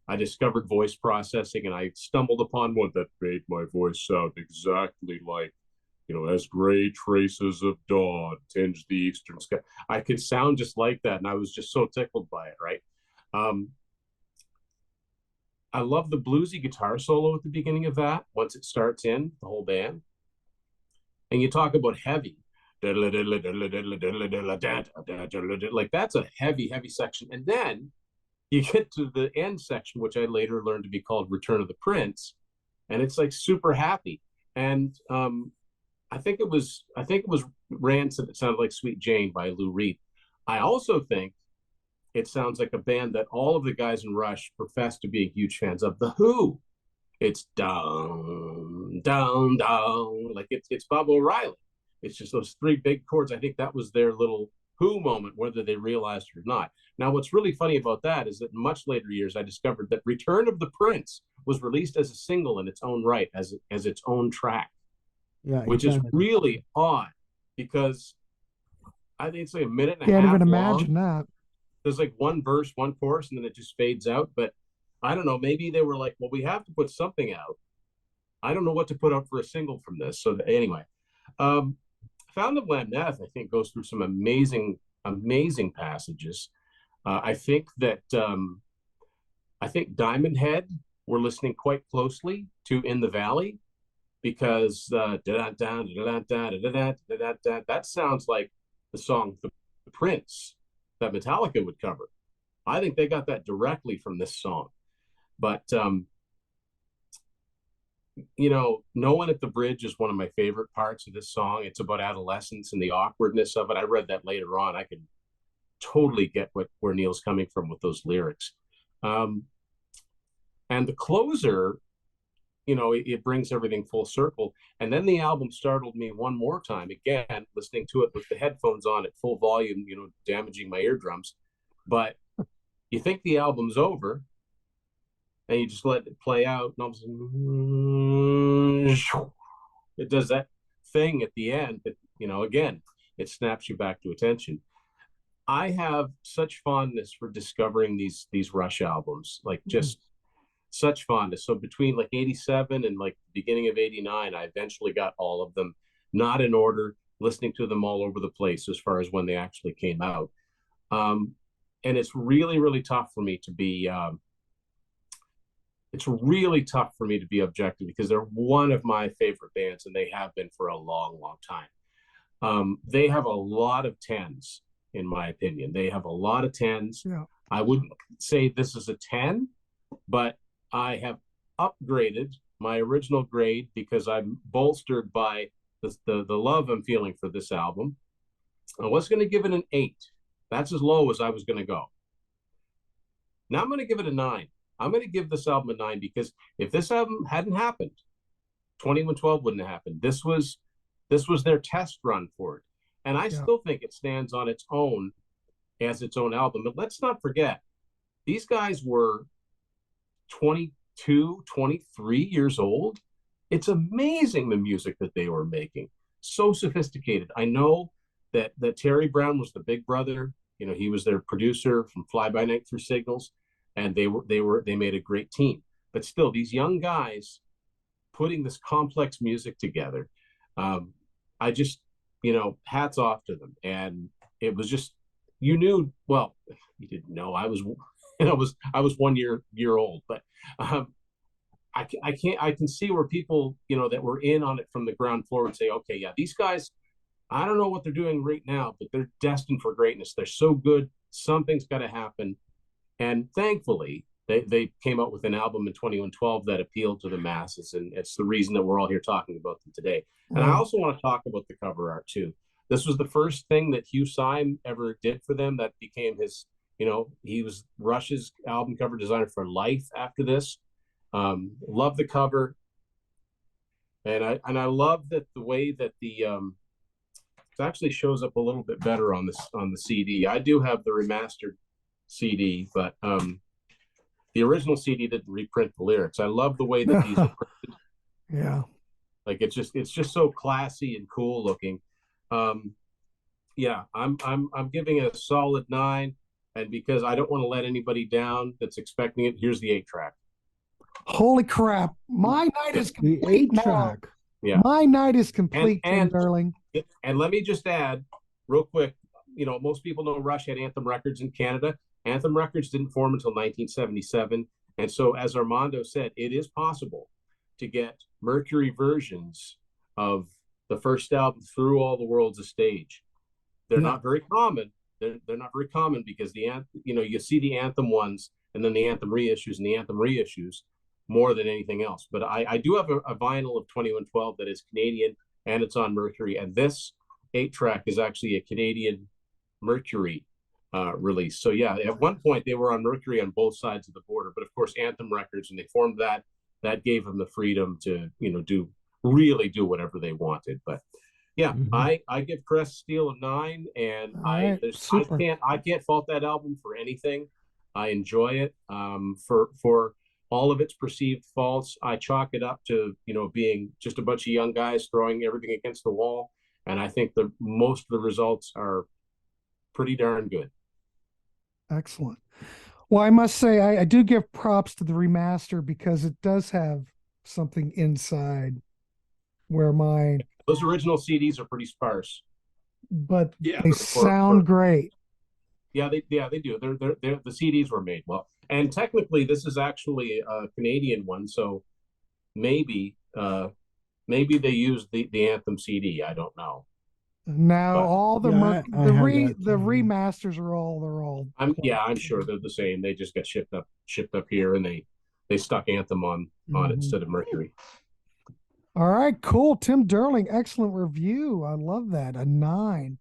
I discovered voice processing, and I stumbled upon one that made my voice sound exactly like, you know, as gray traces of dawn tinge the eastern sky. I could sound just like that, and I was just so tickled by it, right? I love the bluesy guitar solo at the beginning of that, once it starts in, the whole band. And you talk about heavy. Like, that's a heavy, heavy section. And then you get to the end section, which I later learned to be called Return of the Prince, and it's like super happy. And I think it was Rancid that sounded like Sweet Jane by Lou Reed. I also think it sounds like a band that all of the guys in Rush profess to be huge fans of. The Who. It's down, down, down. Like it's Bob O'Reilly. It's just those 3 big chords. I think that was their little Who moment, whether they realized it or not. Now, what's really funny about that is that in much later years, I discovered that Return of the Prince was released as a single in its own right, as its own track. Yeah, which is really odd, because I think it's like a minute and a half long. Can't even imagine that. There's like one verse, one chorus, and then it just fades out. But I don't know, maybe they were like, well, we have to put something out. I don't know what to put out for a single from this. So anyway, Fountain of Lamneth, I think, goes through some amazing, amazing passages. I think Diamond Head, we're listening quite closely to In the Valley, because that sounds like the song The Prince that Metallica would cover. I think they got that directly from this song. But No One at the Bridge is one of my favorite parts of this song. It's about adolescence and the awkwardness of it. I read that later on. I can totally get where Neil's coming from with those lyrics. And the closer, it brings everything full circle. And then the album startled me one more time, again, listening to it with the headphones on at full volume, damaging my eardrums. But you think the album's over, and you just let it play out, and all of a sudden, it does that thing at the end that, again, it snaps you back to attention. I have such fondness for discovering these Rush albums, like just such fondness. So between like 87 and like the beginning of 89, I eventually got all of them, not in order, listening to them all over the place as far as when they actually came out. And it's really, really tough for me to be objective, because they're one of my favorite bands, and they have been for a long, long time. They have a lot of 10s, in my opinion. They have a lot of 10s. Yeah. I wouldn't say this is a 10, but I have upgraded my original grade because I'm bolstered by the love I'm feeling for this album. I was going to give it an 8. That's as low as I was going to go. Now I'm going to give it a 9. I'm going to give this album a 9, because if this album hadn't happened, 2112 wouldn't have happened. This was their test run for it. And I still think it stands on its own as its own album. But let's not forget, these guys were 22, 23 years old. It's amazing the music that they were making. So sophisticated. I know that Terry Brown was the big brother. He was their producer from Fly By Night Through Signals, and they made a great team. But still, these young guys putting this complex music together, I just, hats off to them. And it was just, you didn't know I was I was 1 year old, but I can see where people, that were in on it from the ground floor would say, okay, yeah, these guys, I don't know what they're doing right now, but they're destined for greatness. They're so good. Something's got to happen. And thankfully, they came out with an album in 2112 that appealed to the masses. And it's the reason that we're all here talking about them today. And I also want to talk about the cover art too. This was the first thing that Hugh Syme ever did for them that became his, he was Rush's album cover designer for life after this. Love the cover. And I love that the way that it actually shows up a little bit better on the CD. I do have the remastered CD, but the original CD didn't reprint the lyrics. I love the way that these are printed. Yeah, like it's just so classy and cool looking. Yeah, I'm giving it a solid 9, and because I don't want to let anybody down that's expecting it, here's the 8-track. Holy crap! My night is complete. The 8-track. Yeah, my night is complete, Tim Darling. And let me just add, real quick. Most people know Rush had Anthem Records in Canada. Anthem Records didn't form until 1977, and so, as Armando said, it is possible to get Mercury versions of the first album, Through All the World's a Stage. They're not very common. They're not very common because you see the Anthem ones and then the Anthem reissues and the Anthem reissues more than anything else. But I do have a vinyl of 2112 that is Canadian, and it's on Mercury. And this 8-track is actually a Canadian Mercury release. So yeah, at one point they were on Mercury on both sides of the border. But of course, Anthem Records, when they formed that gave them the freedom to do whatever they wanted. But yeah, I give Caress of Steel a 9, and I can't fault that album for anything. I enjoy it. For all of its perceived faults, I chalk it up to being just a bunch of young guys throwing everything against the wall, and I think most of the results are pretty darn good. Excellent. Well, I must say I do give props to the remaster because it does have something inside where those original CDs are pretty sparse, but they sound great. Yeah, they do. They're the CDs were made well, and technically this is actually a Canadian one, so maybe they used the Anthem CD. I don't know. Now all the remasters are all. I'm sure they're the same. They just got shipped up here, and they stuck Anthem on it instead of Mercury. All right, cool. Tim Derling, excellent review. I love that. A 9.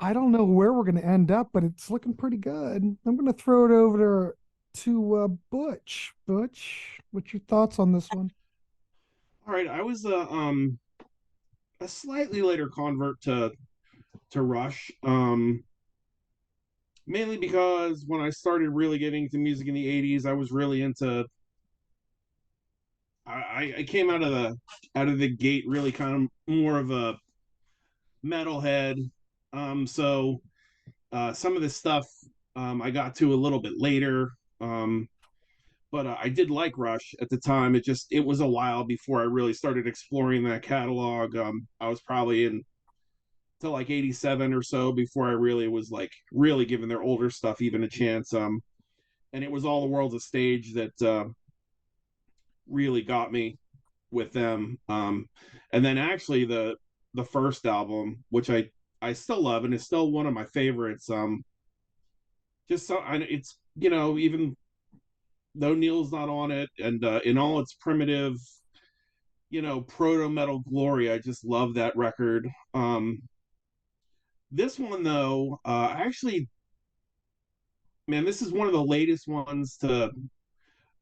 I don't know where we're going to end up, but it's looking pretty good. I'm going to throw it over to Butch. Butch, what's your thoughts on this one? All right, I was a slightly later convert to Rush, mainly because when I started really getting into music in the '80s, I was really into. I came out of the gate really kind of more of a metalhead, so some of this stuff I got to a little bit later. But I did like Rush at the time. It was a while before I really started exploring that catalog. I was probably in to like 87 or so before I really was like really giving their older stuff even a chance. And it was All the World's a Stage that really got me with them. And then actually the first album, which I still love and is still one of my favorites. Just so it's even though Neil's not on it, and in all its primitive, proto metal glory, I just love that record. This one though, actually, man, this is one of the latest ones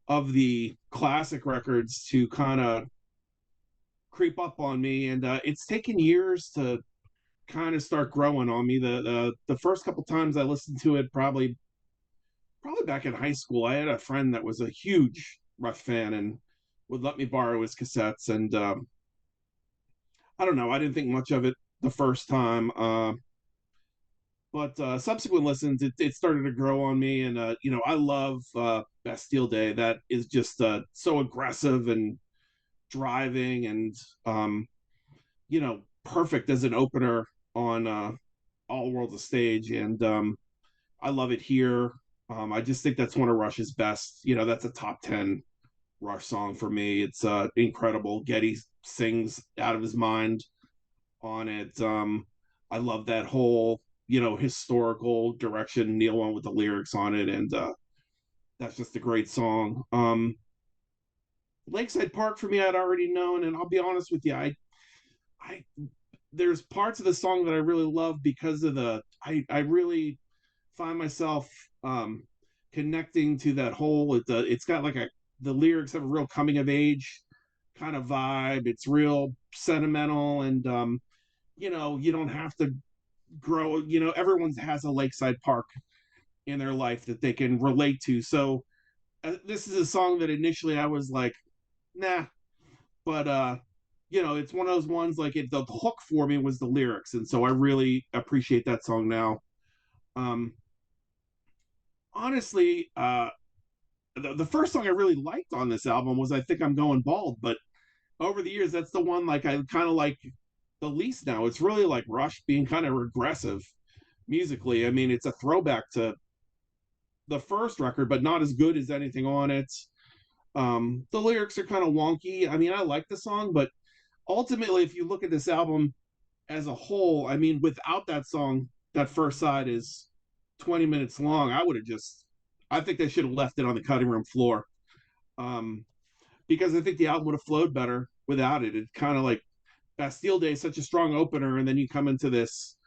of the classic records to kind of creep up on me, and it's taken years to kind of start growing on me. The first couple times I listened to it, probably back in high school, I had a friend that was a huge Rush fan and would let me borrow his cassettes. And I don't know, I didn't think much of it the first time. But subsequent listens, it started to grow on me. And, I love Bastille Day. That is just so aggressive and driving and, perfect as an opener on All World's a Stage. And I love it here. I just think that's one of Rush's best. That's a top 10 Rush song for me. It's incredible. Geddy sings out of his mind on it. I love that whole, historical direction Neil went with the lyrics on it, and that's just a great song. Lakeside Park for me, I'd already known, and I'll be honest with you, I there's parts of the song that I really love because of I really find myself connecting to that whole. It's got like the lyrics have a real coming of age kind of vibe. It's real sentimental, and you don't have to grow. Everyone has a lakeside park in their life that they can relate to. So this is a song that initially I was like, nah, but it's one of those ones like the hook for me was the lyrics, and so I really appreciate that song now. Honestly, the first song I really liked on this album was I Think I'm Going Bald, but over the years, that's the one like I kind of like the least now. It's really like Rush being kind of regressive musically. I mean, it's a throwback to the first record, but not as good as anything on it. The lyrics are kind of wonky. I mean, I like the song, but ultimately, if you look at this album as a whole, I mean, without that song, that first side is 20 minutes long. I think they should have left it on the cutting room floor. Because I think the album would have flowed better without it. It's kind of like Bastille Day is such a strong opener, and then you come into this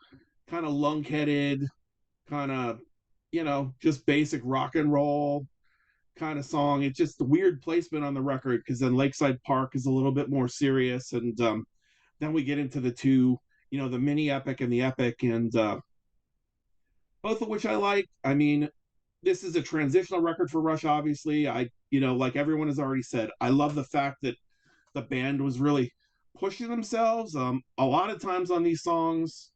kind of lung-headed, kind of, just basic rock and roll kind of song. It's just the weird placement on the record, because then Lakeside Park is a little bit more serious, and then we get into the two, the mini epic and the epic, and both of which I like. I mean, this is a transitional record for Rush, obviously. Like everyone has already said, I love the fact that the band was really pushing themselves. A lot of times on these songs,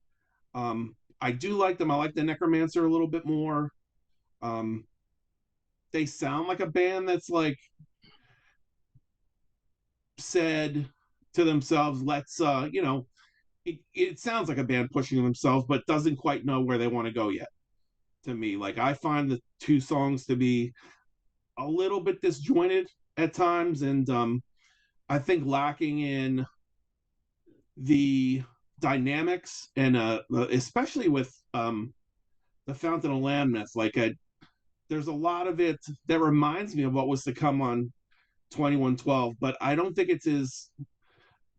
I do like them. I like the Necromancer a little bit more. They sound like a band that's like said to themselves, let's, it sounds like a band pushing themselves, but doesn't quite know where they want to go yet. To me, like I find the two songs to be a little bit disjointed at times, and I think lacking in the dynamics, and especially with the Fountain of Lambeth. Like there's a lot of it that reminds me of what was to come on 2112, but I don't think it's as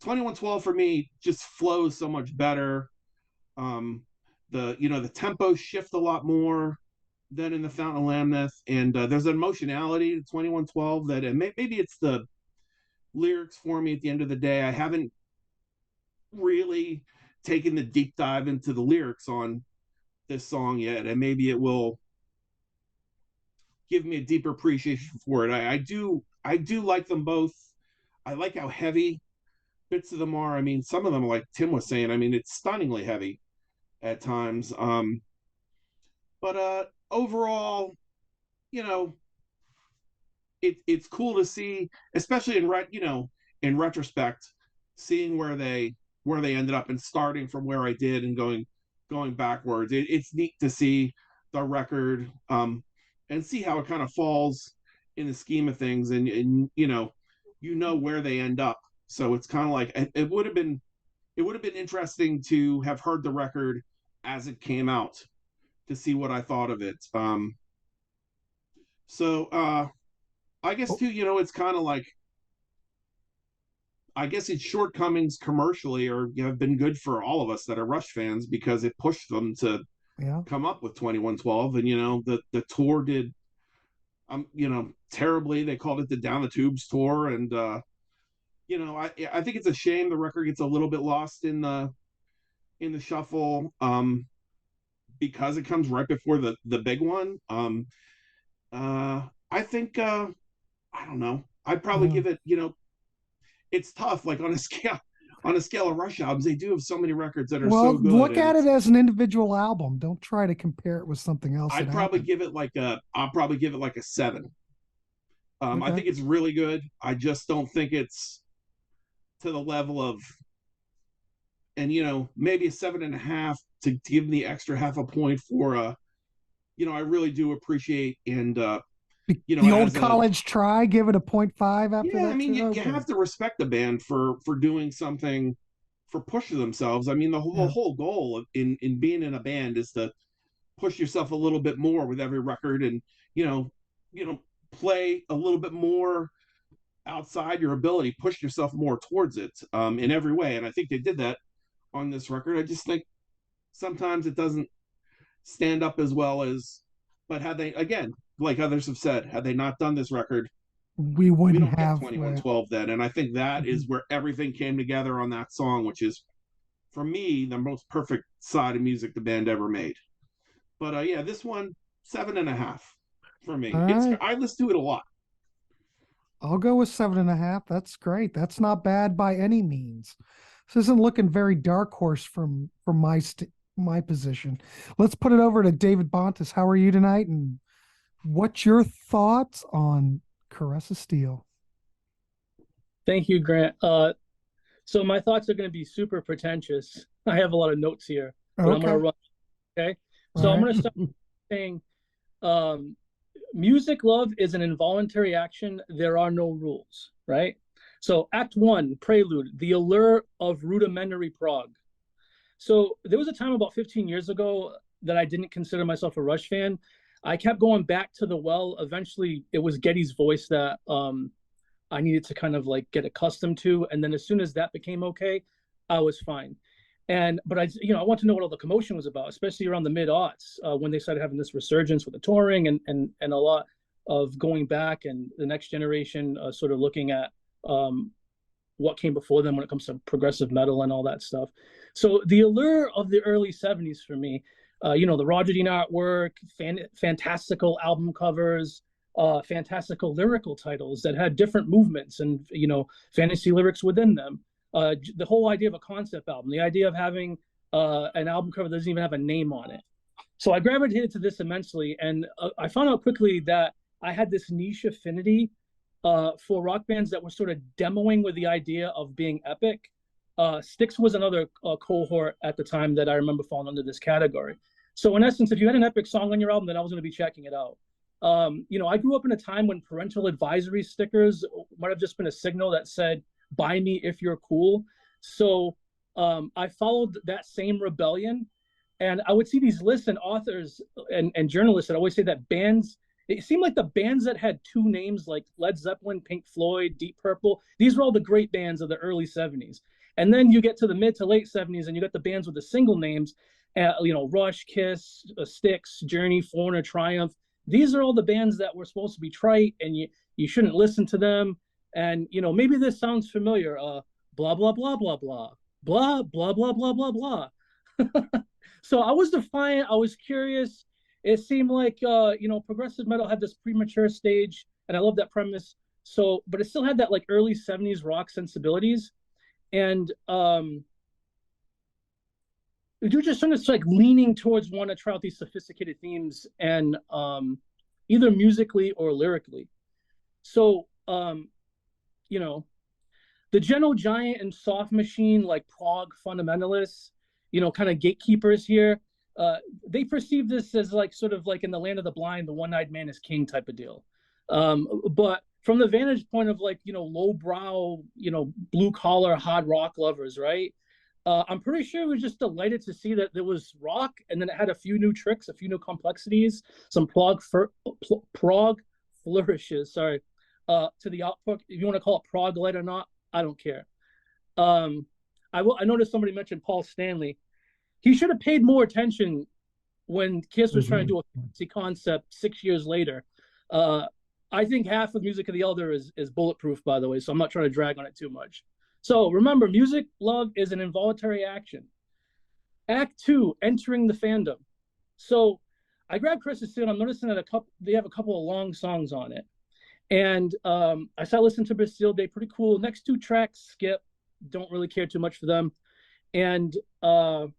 2112 for me just flows so much better. The tempo shift a lot more than in the Fountain of Lamneth, and there's an emotionality to 2112 that maybe it's the lyrics for me at the end of the day. I haven't really taken the deep dive into the lyrics on this song yet, and maybe it will give me a deeper appreciation for it. I do like them both. I like how heavy bits of them are. I mean, some of them, like Tim was saying, I mean, it's stunningly heavy at times. But overall, it's cool to see, especially in retrospect, seeing where they ended up and starting from where I did and going backwards. It's neat to see the record and see how it kind of falls in the scheme of things, and where they end up. So it's kind of like it would have been interesting to have heard the record as it came out to see what I thought of it. I guess too, it's kind of like, I guess its shortcomings commercially have been good for all of us that are Rush fans, because it pushed them to come up with 2112, and the tour did terribly. They called it the Down the Tubes tour, and I think it's a shame the record gets a little bit lost in the shuffle, because it comes right before the big one. I think I don't know. I'd probably give it, it's tough. Like on a scale of Rush albums, they do have so many records that are so good. Look at it as an individual album. Don't try to compare it with something else. I'll probably give it like a 7. Okay. I think it's really good. I just don't think it's to the level of, and maybe a 7.5 to give them the extra half a point for I really do appreciate, and the old college try, give it a 0.5 after that. I mean, you have to respect the band for doing something, for pushing themselves. I mean, the whole goal in being in a band is to push yourself a little bit more with every record, and play a little bit more outside your ability, push yourself more towards it in every way. And I think they did that on this record. I just think sometimes it doesn't stand up as well as, but had they, again, like others have said, had they not done this record, we wouldn't have 2112 then. And I think that is where everything came together on that song, which is, for me, the most perfect side of music the band ever made. But this one, 7.5 for me. I listen to it a lot. I'll go with 7.5. That's great. That's not bad by any means. This isn't looking very dark horse from my position. Let's put it over to David Pontus. How are you tonight? And what's your thoughts on Caress of Steel? Thank you, Grant. So my thoughts are going to be super pretentious. I have a lot of notes here, but I'm going to run. Okay. So I'm going to start saying, music love is an involuntary action. There are no rules, right? So Act 1, Prelude, the allure of rudimentary prog. So there was a time about 15 years ago that I didn't consider myself a Rush fan. I kept going back to the well. Eventually, it was Geddy's voice that I needed to kind of like get accustomed to. And then as soon as that became okay, I was fine. But I want to know what all the commotion was about, especially around the mid-aughts when they started having this resurgence with the touring and a lot of going back, and the next generation sort of looking at what came before them when it comes to progressive metal and all that stuff. So the allure of the early 70s for me, the Roger Dean artwork, fantastical album covers, fantastical lyrical titles that had different movements and, fantasy lyrics within them. The whole idea of a concept album, the idea of having an album cover that doesn't even have a name on it. So I gravitated to this immensely, and I found out quickly that I had this niche affinity for rock bands that were sort of demoing with the idea of being epic. Styx was another cohort at the time that I remember falling under this category. So in essence, if you had an epic song on your album, then I was going to be checking it out. I grew up in a time when parental advisory stickers might have just been a signal that said, buy me if you're cool. So I followed that same rebellion, and I would see these lists, and authors and journalists that always say that bands it seemed like the bands that had two names, like Led Zeppelin, Pink Floyd, Deep Purple, these were all the great bands of the early 70s. And then you get to the mid to late 70s and you got the bands with the single names, Rush, Kiss, Styx, Journey, Foreigner, Triumph. These are all the bands that were supposed to be trite and you shouldn't listen to them. And, maybe this sounds familiar. Blah, blah, blah, blah, blah, blah, blah, blah, blah, blah, blah. So I was defiant. I was curious. It seemed like, progressive metal had this premature stage, and I love that premise. So, but it still had that like early 70s rock sensibilities. And you're just sort of like leaning towards want to try out these sophisticated themes and either musically or lyrically. So, the Gentle Giant and Soft Machine, like prog fundamentalists, kind of gatekeepers here, they perceive this as like sort of like in the land of the blind, the one-eyed man is king type of deal. But from the vantage point of like, lowbrow, blue collar, hard rock lovers, right? I'm pretty sure we were just delighted to see that there was rock and then it had a few new tricks, a few new complexities, some prog flourishes, to the output. If you want to call it prog light or not, I don't care. I noticed somebody mentioned Paul Stanley. He should have paid more attention when Kiss was trying to do a fancy concept 6 years later. I think half of Music of the Elder is bulletproof, by the way, so I'm not trying to drag on it too much. So remember, music love is an involuntary action. Act 2, entering the fandom. So I grabbed Chris's Seal. I'm noticing that they have a couple of long songs on it. And I started listening to Bastille Day, pretty cool. Next 2 tracks, skip. Don't really care too much for them. And then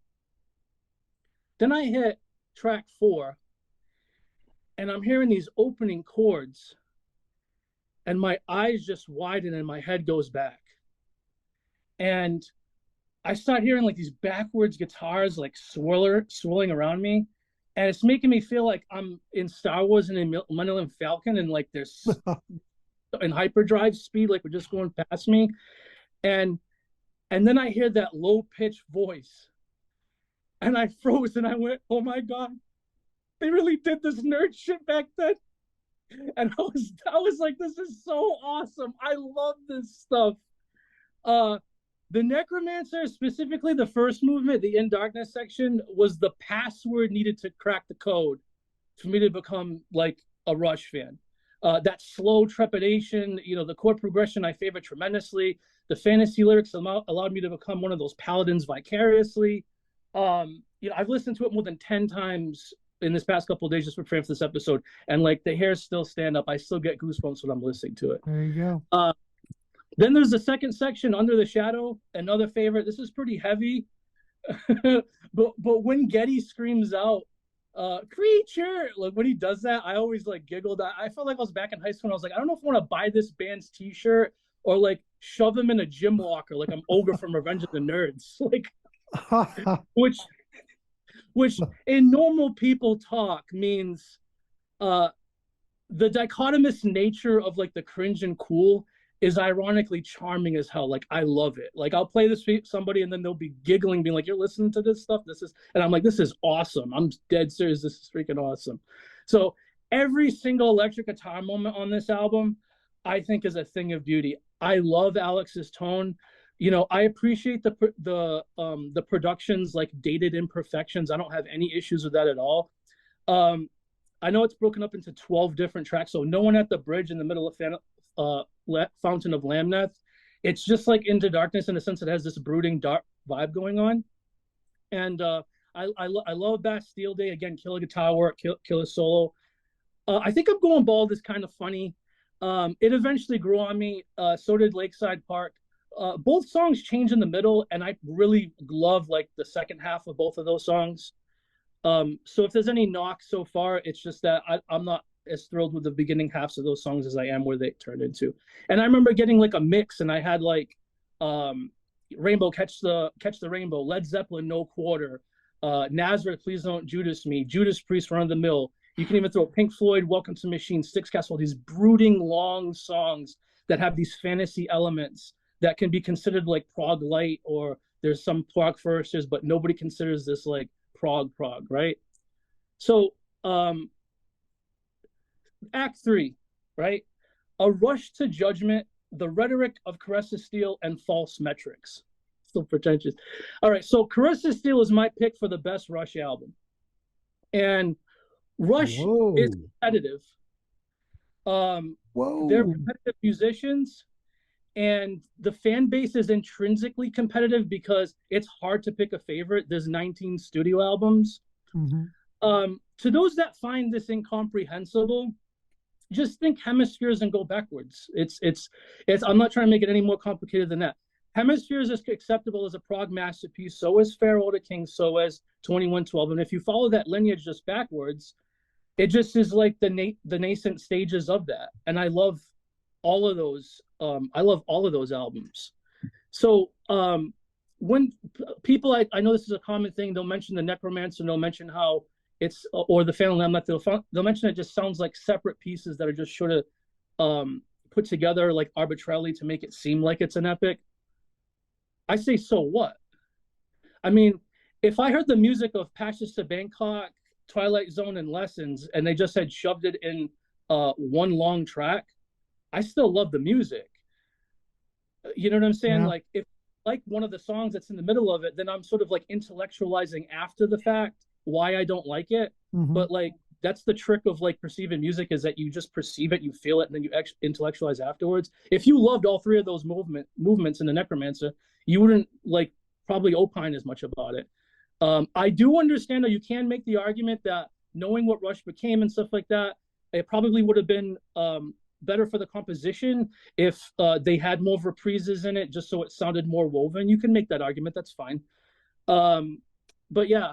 I hit track 4, and I'm hearing these opening chords, and my eyes just widen and my head goes back. And I start hearing like these backwards guitars like swirling around me. And it's making me feel like I'm in Star Wars and in Millennium Falcon, and like there's in hyperdrive speed, like we're just going past me. And then I hear that low pitched voice, and I froze and I went, "Oh my God, they really did this nerd shit back then." And I was like, "This is so awesome! I love this stuff." The Necromancer, specifically the first movement, the In Darkness section, was the password needed to crack the code for me to become like a Rush fan. That slow trepidation, the chord progression I favor tremendously. The fantasy lyrics allowed me to become one of those paladins vicariously. I've listened to it more than 10 times in this past couple of days just preparing for this episode, and like the hairs still stand up. I still get goosebumps when I'm listening to it. There you go. Then there's the second section, Under the Shadow, another favorite. This is pretty heavy, but when Geddy screams out, "Creature!" Like when he does that, I always like giggled. I felt like I was back in high school. And I was like, I don't know if I want to buy this band's T-shirt or like shove him in a gym locker like I'm Ogre from Revenge of the Nerds, like which in normal people talk means the dichotomous nature of like the cringe and cool is ironically charming as hell. Like I love it. Like I'll play this for somebody and then they'll be giggling, being like, "You're listening to this stuff? And I'm like, "This is awesome. I'm dead serious. This is freaking awesome." So every single electric guitar moment on this album, I think, is a thing of beauty. I love Alex's tone. I appreciate the production's like dated imperfections. I don't have any issues with that at all. I know it's broken up into 12 different tracks, so no one at the bridge in the middle of Fountain of Lamneth. It's just like Into Darkness in the sense it has this brooding dark vibe going on. And I love Bastille Day. Again, killer guitar work, killer solo. I think I'm Going Bald is kind of funny. It eventually grew on me. So did Lakeside Park. Both songs change in the middle, and I really love like the second half of both of those songs. So if there's any knock so far, it's just that I'm not as thrilled with the beginning halves of those songs as I am where they turned into. And I remember getting like a mix, and I had like Rainbow, Catch the Rainbow, Led Zeppelin, No Quarter, Nazareth, Please Don't Judas Me, Judas Priest, Run of the Mill. You can even throw Pink Floyd, Welcome to Machine, Styx Castle, these brooding long songs that have these fantasy elements that can be considered like prog light, or there's some prog firsters, but nobody considers this like prog, right? So Act 3, right? A rush to judgment, the rhetoric of Caress of Steel, and false metrics. So pretentious. All right, so Caress of Steel is my pick for the best Rush album. And Rush is competitive. They're competitive musicians, and the fan base is intrinsically competitive because it's hard to pick a favorite. There's 19 studio albums. To those that find this incomprehensible, just think hemispheres and go backwards. It's I'm not trying to make it any more complicated than that. Hemispheres is acceptable as a prog masterpiece. So is Farewell to Kings. So is 2112. And if you follow that lineage just backwards, it just is like the nascent stages of that. And I love all of those. I love all of those albums. So when people, I know this is a common thing, they'll mention the Necromancer, they'll mention how it's, or the Phantom Lamb, they'll mention it just sounds like separate pieces that are just sort of put together like arbitrarily to make it seem like it's an epic. I say, so what? I mean, if I heard the music of Patches to Bangkok, Twilight Zone, and Lessons, and they just had shoved it in one long track, I still love the music. You know what I'm saying? Yeah. Like, if like one of the songs that's in the middle of it, then I'm sort of like intellectualizing after the fact why I don't like it. But like, that's the trick of like perceiving music, is that you just perceive it, you feel it, and then you intellectualize afterwards. If you loved all three of those movements in the Necromancer, you wouldn't like probably opine as much about it. I do understand that you can make the argument that knowing what Rush became and stuff like that, it probably would have been better for the composition if they had more reprises in it, just so it sounded more woven. You can make that argument, that's fine. But yeah,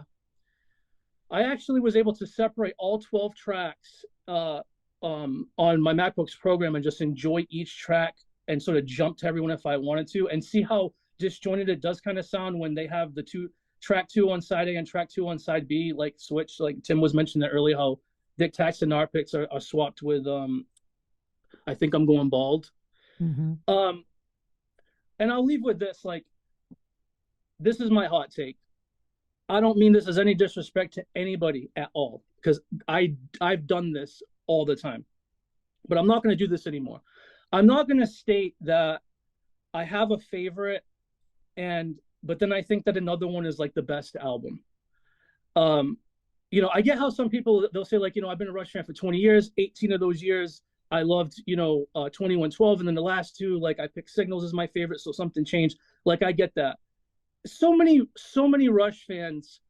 I actually was able to separate all 12 tracks on my MacBook's program and just enjoy each track and sort of jump to everyone if I wanted to, and see how disjointed it does kind of sound when they have the track 2 on side A and track 2 on side B, like switch, like Tim was mentioning earlier, how Dick Tax and our picks are swapped with I Think I'm Going Bald. And I'll leave with this, like, this is my hot take. I don't mean this as any disrespect to anybody at all, because I've done this all the time, but I'm not going to do this anymore. I'm not going to state that I have a favorite but then I think that another one is like the best album. You know, I get how some people, they'll say like, you know, I've been a Rush fan for 20 years, 18 of those years I loved, you know, 2112, and then the last two, like I picked Signals as my favorite, so something changed. Like, I get that. So many Rush fans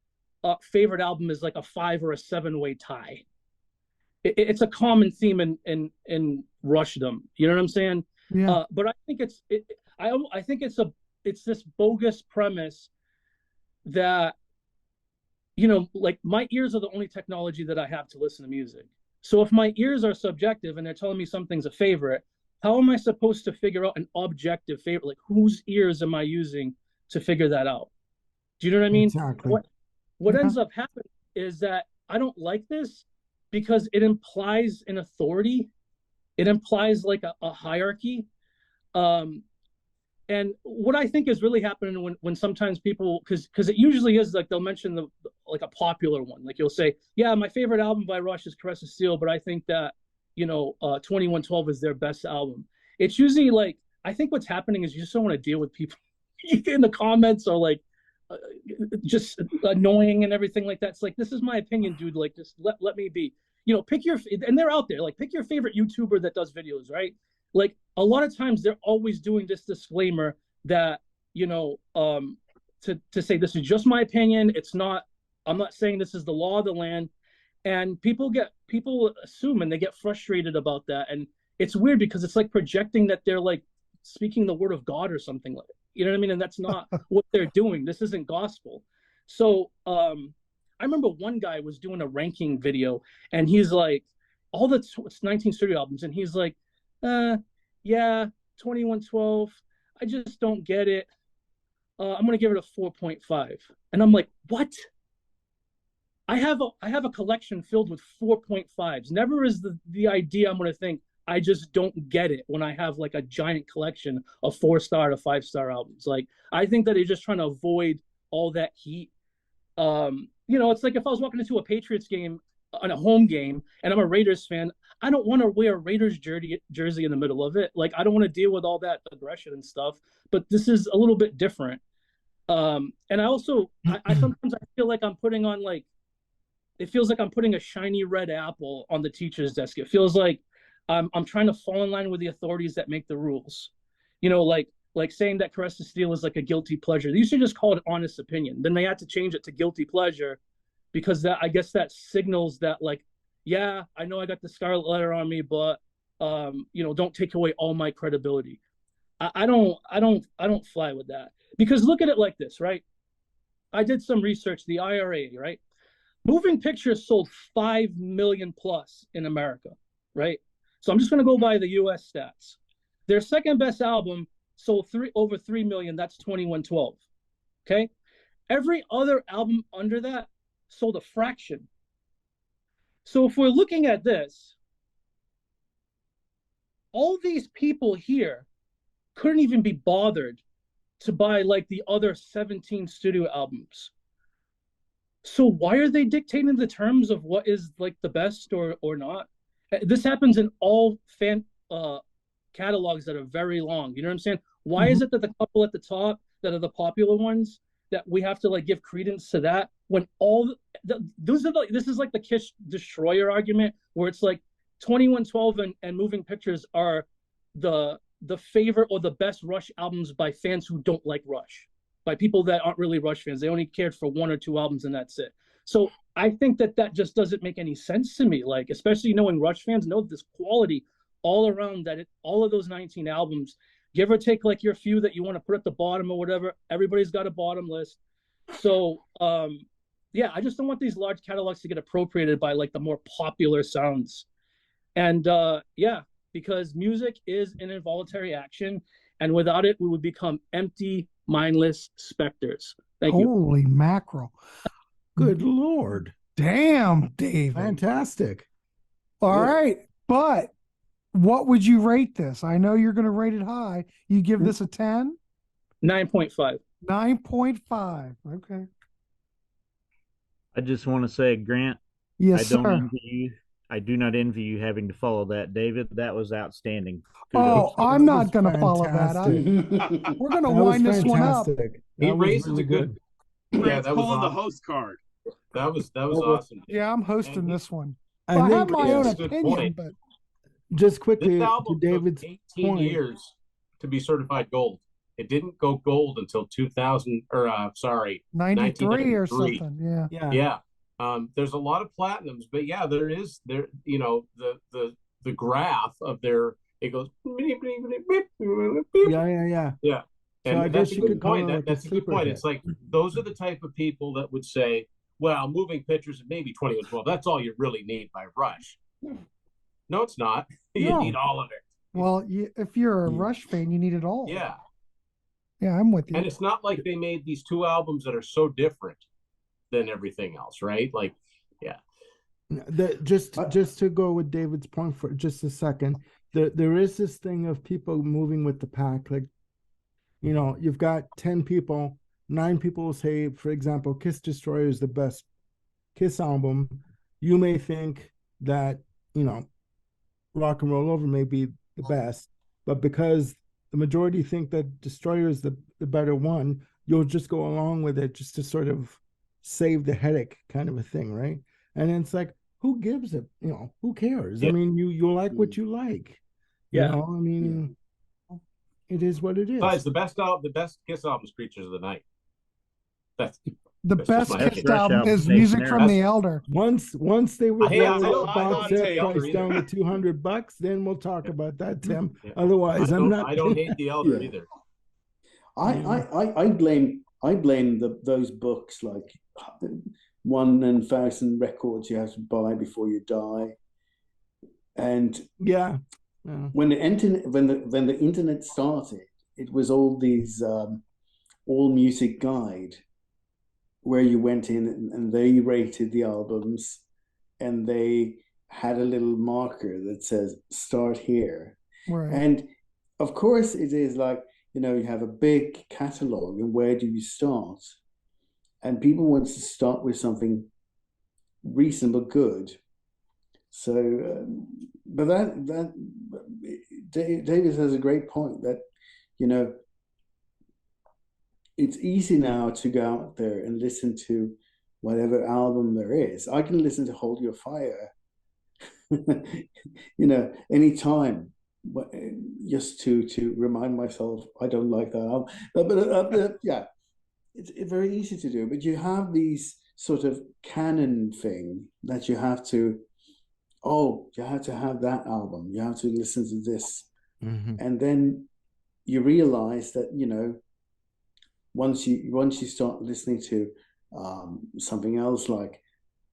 favorite album is like a 5 or a 7-way tie. It's a common theme in Rushdom. You know what I'm saying? Yeah. But I think I think it's this bogus premise that, you know, like, my ears are the only technology that I have to listen to music. So if my ears are subjective and they're telling me something's a favorite, how am I supposed to figure out an objective favorite? Like, whose ears am I using to figure that out? Do you know what I mean? Exactly. What ends up happening is that I don't like this because it implies an authority. It implies like a hierarchy. And what I think is really happening when sometimes people, because it usually is like, they'll mention like a popular one. Like, you'll say, yeah, my favorite album by Rush is Caress of Steel, but I think that, you know, 2112 is their best album. It's usually like, I think what's happening is you just don't want to deal with people in the comments, or like just annoying and everything like that. It's like, this is my opinion, dude. Like, just let me be. You know, and they're out there, like, pick your favorite YouTuber that does videos, right? Like, a lot of times they're always doing this disclaimer that, you know, to say, this is just my opinion. It's not, I'm not saying this is the law of the land. And people assume, and they get frustrated about that. And it's weird because it's like projecting that they're like speaking the word of God or something, like, you know what I mean? And that's not what they're doing. This isn't gospel. So I remember one guy was doing a ranking video, and he's like, it's 19 studio albums, and he's like, yeah, 2112, I just don't get it. I'm gonna give it a 4.5. And I'm like, what? I have a collection filled with 4.5s. Never is the idea I'm gonna think I just don't get it when I have like a giant collection of 4-star to 5-star albums. Like, I think that he's just trying to avoid all that heat. You know, it's like if I was walking into a Patriots game on a home game and I'm a Raiders fan, I don't want to wear a Raiders jersey in the middle of it. Like, I don't want to deal with all that aggression and stuff. But this is a little bit different. And I also, I sometimes I feel like I'm putting on like, it feels like I'm putting a shiny red apple on the teacher's desk. It feels like I'm trying to fall in line with the authorities that make the rules. You know, like saying that Caress of Steel is like a guilty pleasure. They used to just call it honest opinion. Then they had to change it to guilty pleasure because that, I guess that signals that like, yeah, I know I got the scarlet letter on me, but you know, don't take away all my credibility. I don't fly with that, because look at it like this, right? I did some research, the IRA, right? Moving Pictures sold 5 million plus in America, right? So I'm just going to go by the US stats. Their second best album sold over 3 million. That's 2112. Okay. Every other album under that sold a fraction. So if we're looking at this, all these people here couldn't even be bothered to buy like the other 17 studio albums. So why are they dictating the terms of what is like the best or not? This happens in all fan catalogs that are very long. You know what I'm saying? Why is it that the couple at the top that are the popular ones that we have to like give credence to that when all those are like, this is like the Kiss Destroyer argument where it's like 2112 and Moving Pictures are the favorite or the best Rush albums by fans who don't like Rush, by people that aren't really Rush fans. They only cared for 1 or 2 albums and that's it. So I think that just doesn't make any sense to me. Like, especially knowing Rush fans know this quality all around that all of those 19 albums, give or take like your few that you want to put at the bottom or whatever, everybody's got a bottom list. So yeah, I just don't want these large catalogs to get appropriated by like the more popular sounds. And yeah, because music is an involuntary action, and without it, we would become empty, mindless specters. Thank you. Holy mackerel. Good Lord. Damn, David. Fantastic. All right. But what would you rate this? I know you're going to rate it high. You give this a 10? 9.5. 9.5. Okay. I just want to say, Grant, Yes, I don't sir. envy you. I do not envy you having to follow that, David. That was outstanding. Oh, Kudos. I'm not going to follow that. fantastic. We're going to That was wind this one up. fantastic. He That was raises really a good. Yeah, Grant's that was pulling the awesome. host card. That was awesome. Yeah, I'm hosting And he- this one. I I have think my yeah, own that's a good opinion, point. but just quickly This to album David's took 18 point. years to be certified gold. It didn't go gold until 2000 or 93 or 1993. something. Yeah. Yeah. Yeah. There's a lot of platinums, but yeah, there you know, the graph of their, it goes Yeah. yeah. So And I that's guess a you good could call point. it like a That's a good sleeper point. hit. It's like those are the type of people that would say, well, Moving Pictures and maybe 2112, that's all you really need by Rush. No, it's not. You No. need all of it. Well, if you're a Rush fan, you need it all. Yeah. Yeah, I'm with you. And it's not like they made these 2 albums that are so different than everything else, right? Like, yeah. Just to go with David's point for just a second, there is this thing of people moving with the pack. Like, you know, you've got 10 people, 9 people will say, for example, Kiss Destroyer is the best Kiss album. You may think that, you know, Rock and Roll Over may be the best, but because the majority think that Destroyer is the better one, you'll just go along with it just to sort of save the headache kind of a thing, right? And it's like, who gives it? You know, who cares? Yeah. I mean, you like what you like. You Yeah. know, I mean, it is what it is. Besides, the best Kiss album is Creatures of the Night. That's The just best my Kiss opinion. album album, is Snakes Music and from Arrows. the Elder. Once they were Hey, I the don't box hate set the Elder price either. down to $200, then we'll talk about that, Tim. Yeah. Otherwise, I'm not. I don't hate the Elder Yeah. either. I blame those books like 1,000 records you have to buy before you die, and Yeah. when the internet started, it was all these all music guide where you went in and they rated the albums and they had a little marker that says start here. Right. And of course it is like, you know, you have a big catalog and where do you start? And people want to start with something reasonable good. So, but that David has a great point that, you know, it's easy now to go out there and listen to whatever album there is. I can listen to Hold Your Fire, you know, anytime, just to remind myself I don't like that album. But yeah, it's very easy to do. But you have these sort of canon thing that you have to, you have to have that album. You have to listen to this. Mm-hmm. And then you realize that, you know, once you start listening to something else, like,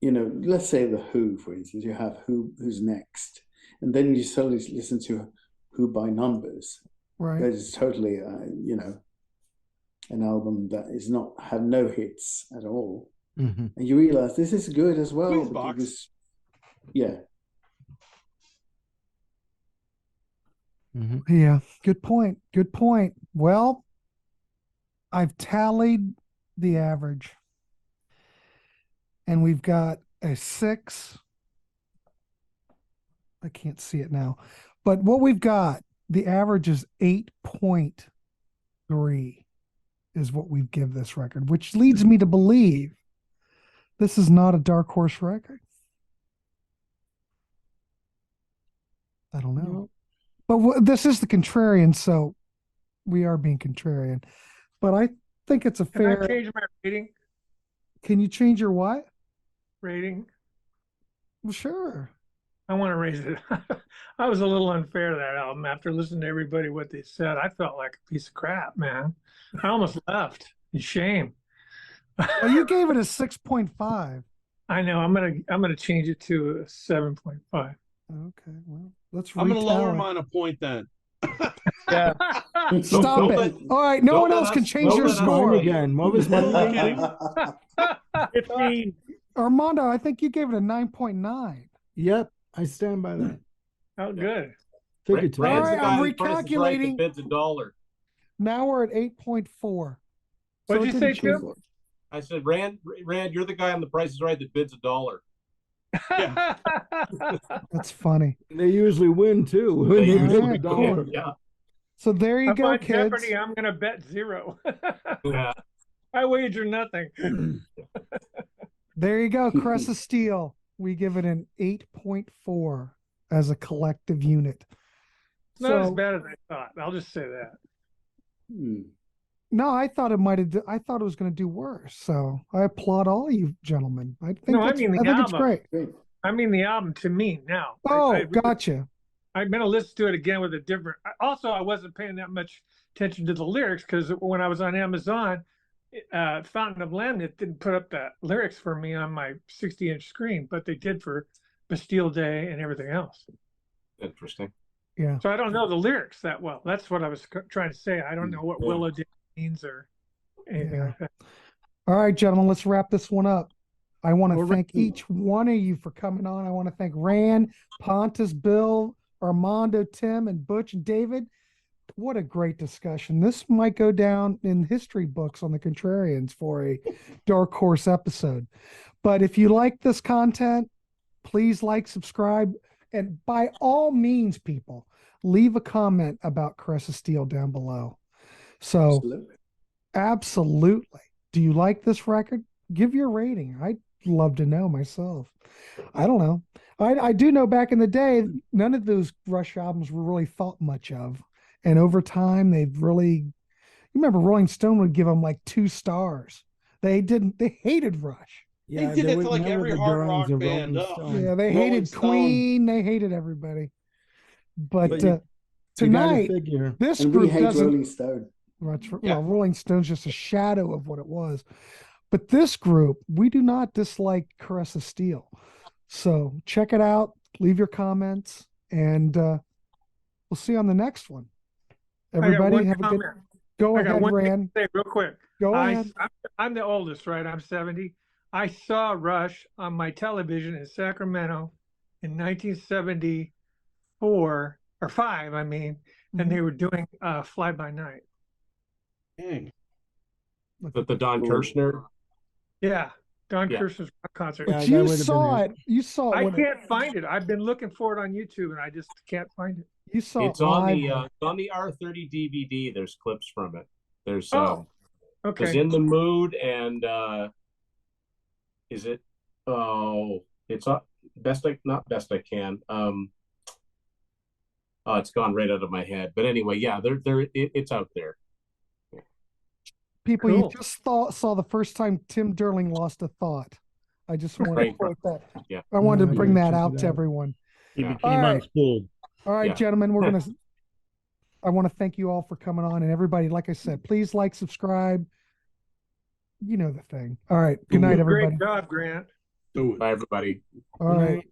you know, let's say the Who, for instance, you have Who's Next, and then you suddenly listen to Who by Numbers. Right. That is totally, you know, an album that is not have no hits at all, Mm-hmm. and you realize this is good as well. Because, yeah. Mm-hmm. Yeah. Good point. Good point. Well, I've tallied the average, and we've got a 6. I can't see it now, but what we've got, the average is 8.3 is what we give this record, which leads me to believe this is not a dark horse record. I don't know. No. But this is the Contrarian, so we are being contrarian. But I think it's a fair. Can I change my rating? Can you change your what? Rating? Well, sure. I want to raise it. I was a little unfair to that album after listening to everybody what they said. I felt like a piece of crap, man. I almost left in shame. Well, you gave it a 6.5. I know. I'm gonna change it to a 7.5. Okay, well, let's. I'm going to lower retally. mine a point then. Yeah. Stop it! All right, no one else can change your Mine score. again. What was mine? 15. Armando, I think you gave it a 9.9. Yep, I stand by that. Oh, good. Figured to All Rand's right, the guy I'm that Price is Right recalculating. that bids $1. Now we're at 8.4. What'd you it say, didn't change. Tim? I said, Rand, you're the guy on The Price is Right that bids $1. That's funny. They usually win too. When They they usually make do. a dollar. Yeah. So there you I'm go, on kids. Jeopardy. I'm gonna bet 0. Yeah. I wager nothing. There you go, Crest of Steel. We give it an 8.4 as a collective unit. Not as So bad as I thought. I'll just say that. no, I thought it might have. I thought it was going to do worse. So I applaud all you gentlemen. I think No, I that's, mean the I think it's album. great. I mean the album to me now. Oh, I gotcha. I'm gonna listen to it again with a different. Also, I wasn't paying that much attention to the lyrics because when I was on Amazon, Fountain of Lamnet didn't put up the lyrics for me on my 60-inch screen, but they did for Bastille Day and everything else. Interesting. Yeah. So I don't know the lyrics that well. That's what I was trying to say. I don't know what Willow Day means or anything like that. All right, gentlemen, let's wrap this one up. I want to Well, thank each one of you for coming on. I want to thank Rand, Pontus, Bill, Armando, Tim, and Butch and David. What a great discussion. This might go down in history books on the Contrarians for a Dark Horse episode. But if you like this content, please like, subscribe, and by all means, people, leave a comment about Caress of Steel down below. So, absolutely. Do you like this record? Give your rating. I'd love to know myself. I don't know. I do know back in the day, none of those Rush albums were really thought much of. And over time, they've really, you remember Rolling Stone would give them like 2 stars. They hated Rush. Yeah, They did that were to like never every the hard Durans rock of band. Rolling Oh. Stone. Yeah, they Rolling hated Stone. Queen. They hated everybody. But But you tonight, gotta figure. this And we group hate doesn't. Rolling Stone. Well, Rolling Stone's just a shadow of what it was. But this group, we do not dislike Caress of Steel. So check it out. Leave your comments, and we'll see you on the next one. Everybody have a good. Go ahead, Rand. Say real quick. Go ahead. I'm the oldest, right? I'm 70. I saw Rush on my television in Sacramento in 1974 or 5, I mean, and they were doing Fly By Night. Dang. The Don Kirshner. Yeah, John Yeah. Kirshner's concert. Yeah, But that you would have been saw it. it. You saw it. I when can't find it. I've been looking for it on YouTube and I just can't find it. You saw It's it on live. the R30 DVD. There's clips from it. There's Oh, there's okay. In the Mood and is it? Oh, it's not best I can. Oh, it's gone right out of my head. But anyway, yeah, it's out there. People, Cool. you just saw the first time Tim Derling lost a thought. I just wanted Right. to quote that. Yeah. I wanted to I bring gotta that check out it to out. everyone. He Yeah. became All right. unspooled. All right, Yeah. gentlemen, I want to thank you all for coming on, and everybody, like I said, please like, subscribe. You know the thing. All right. Good night, everybody. Great job, Grant. Do it. Bye, everybody. All Good right. night.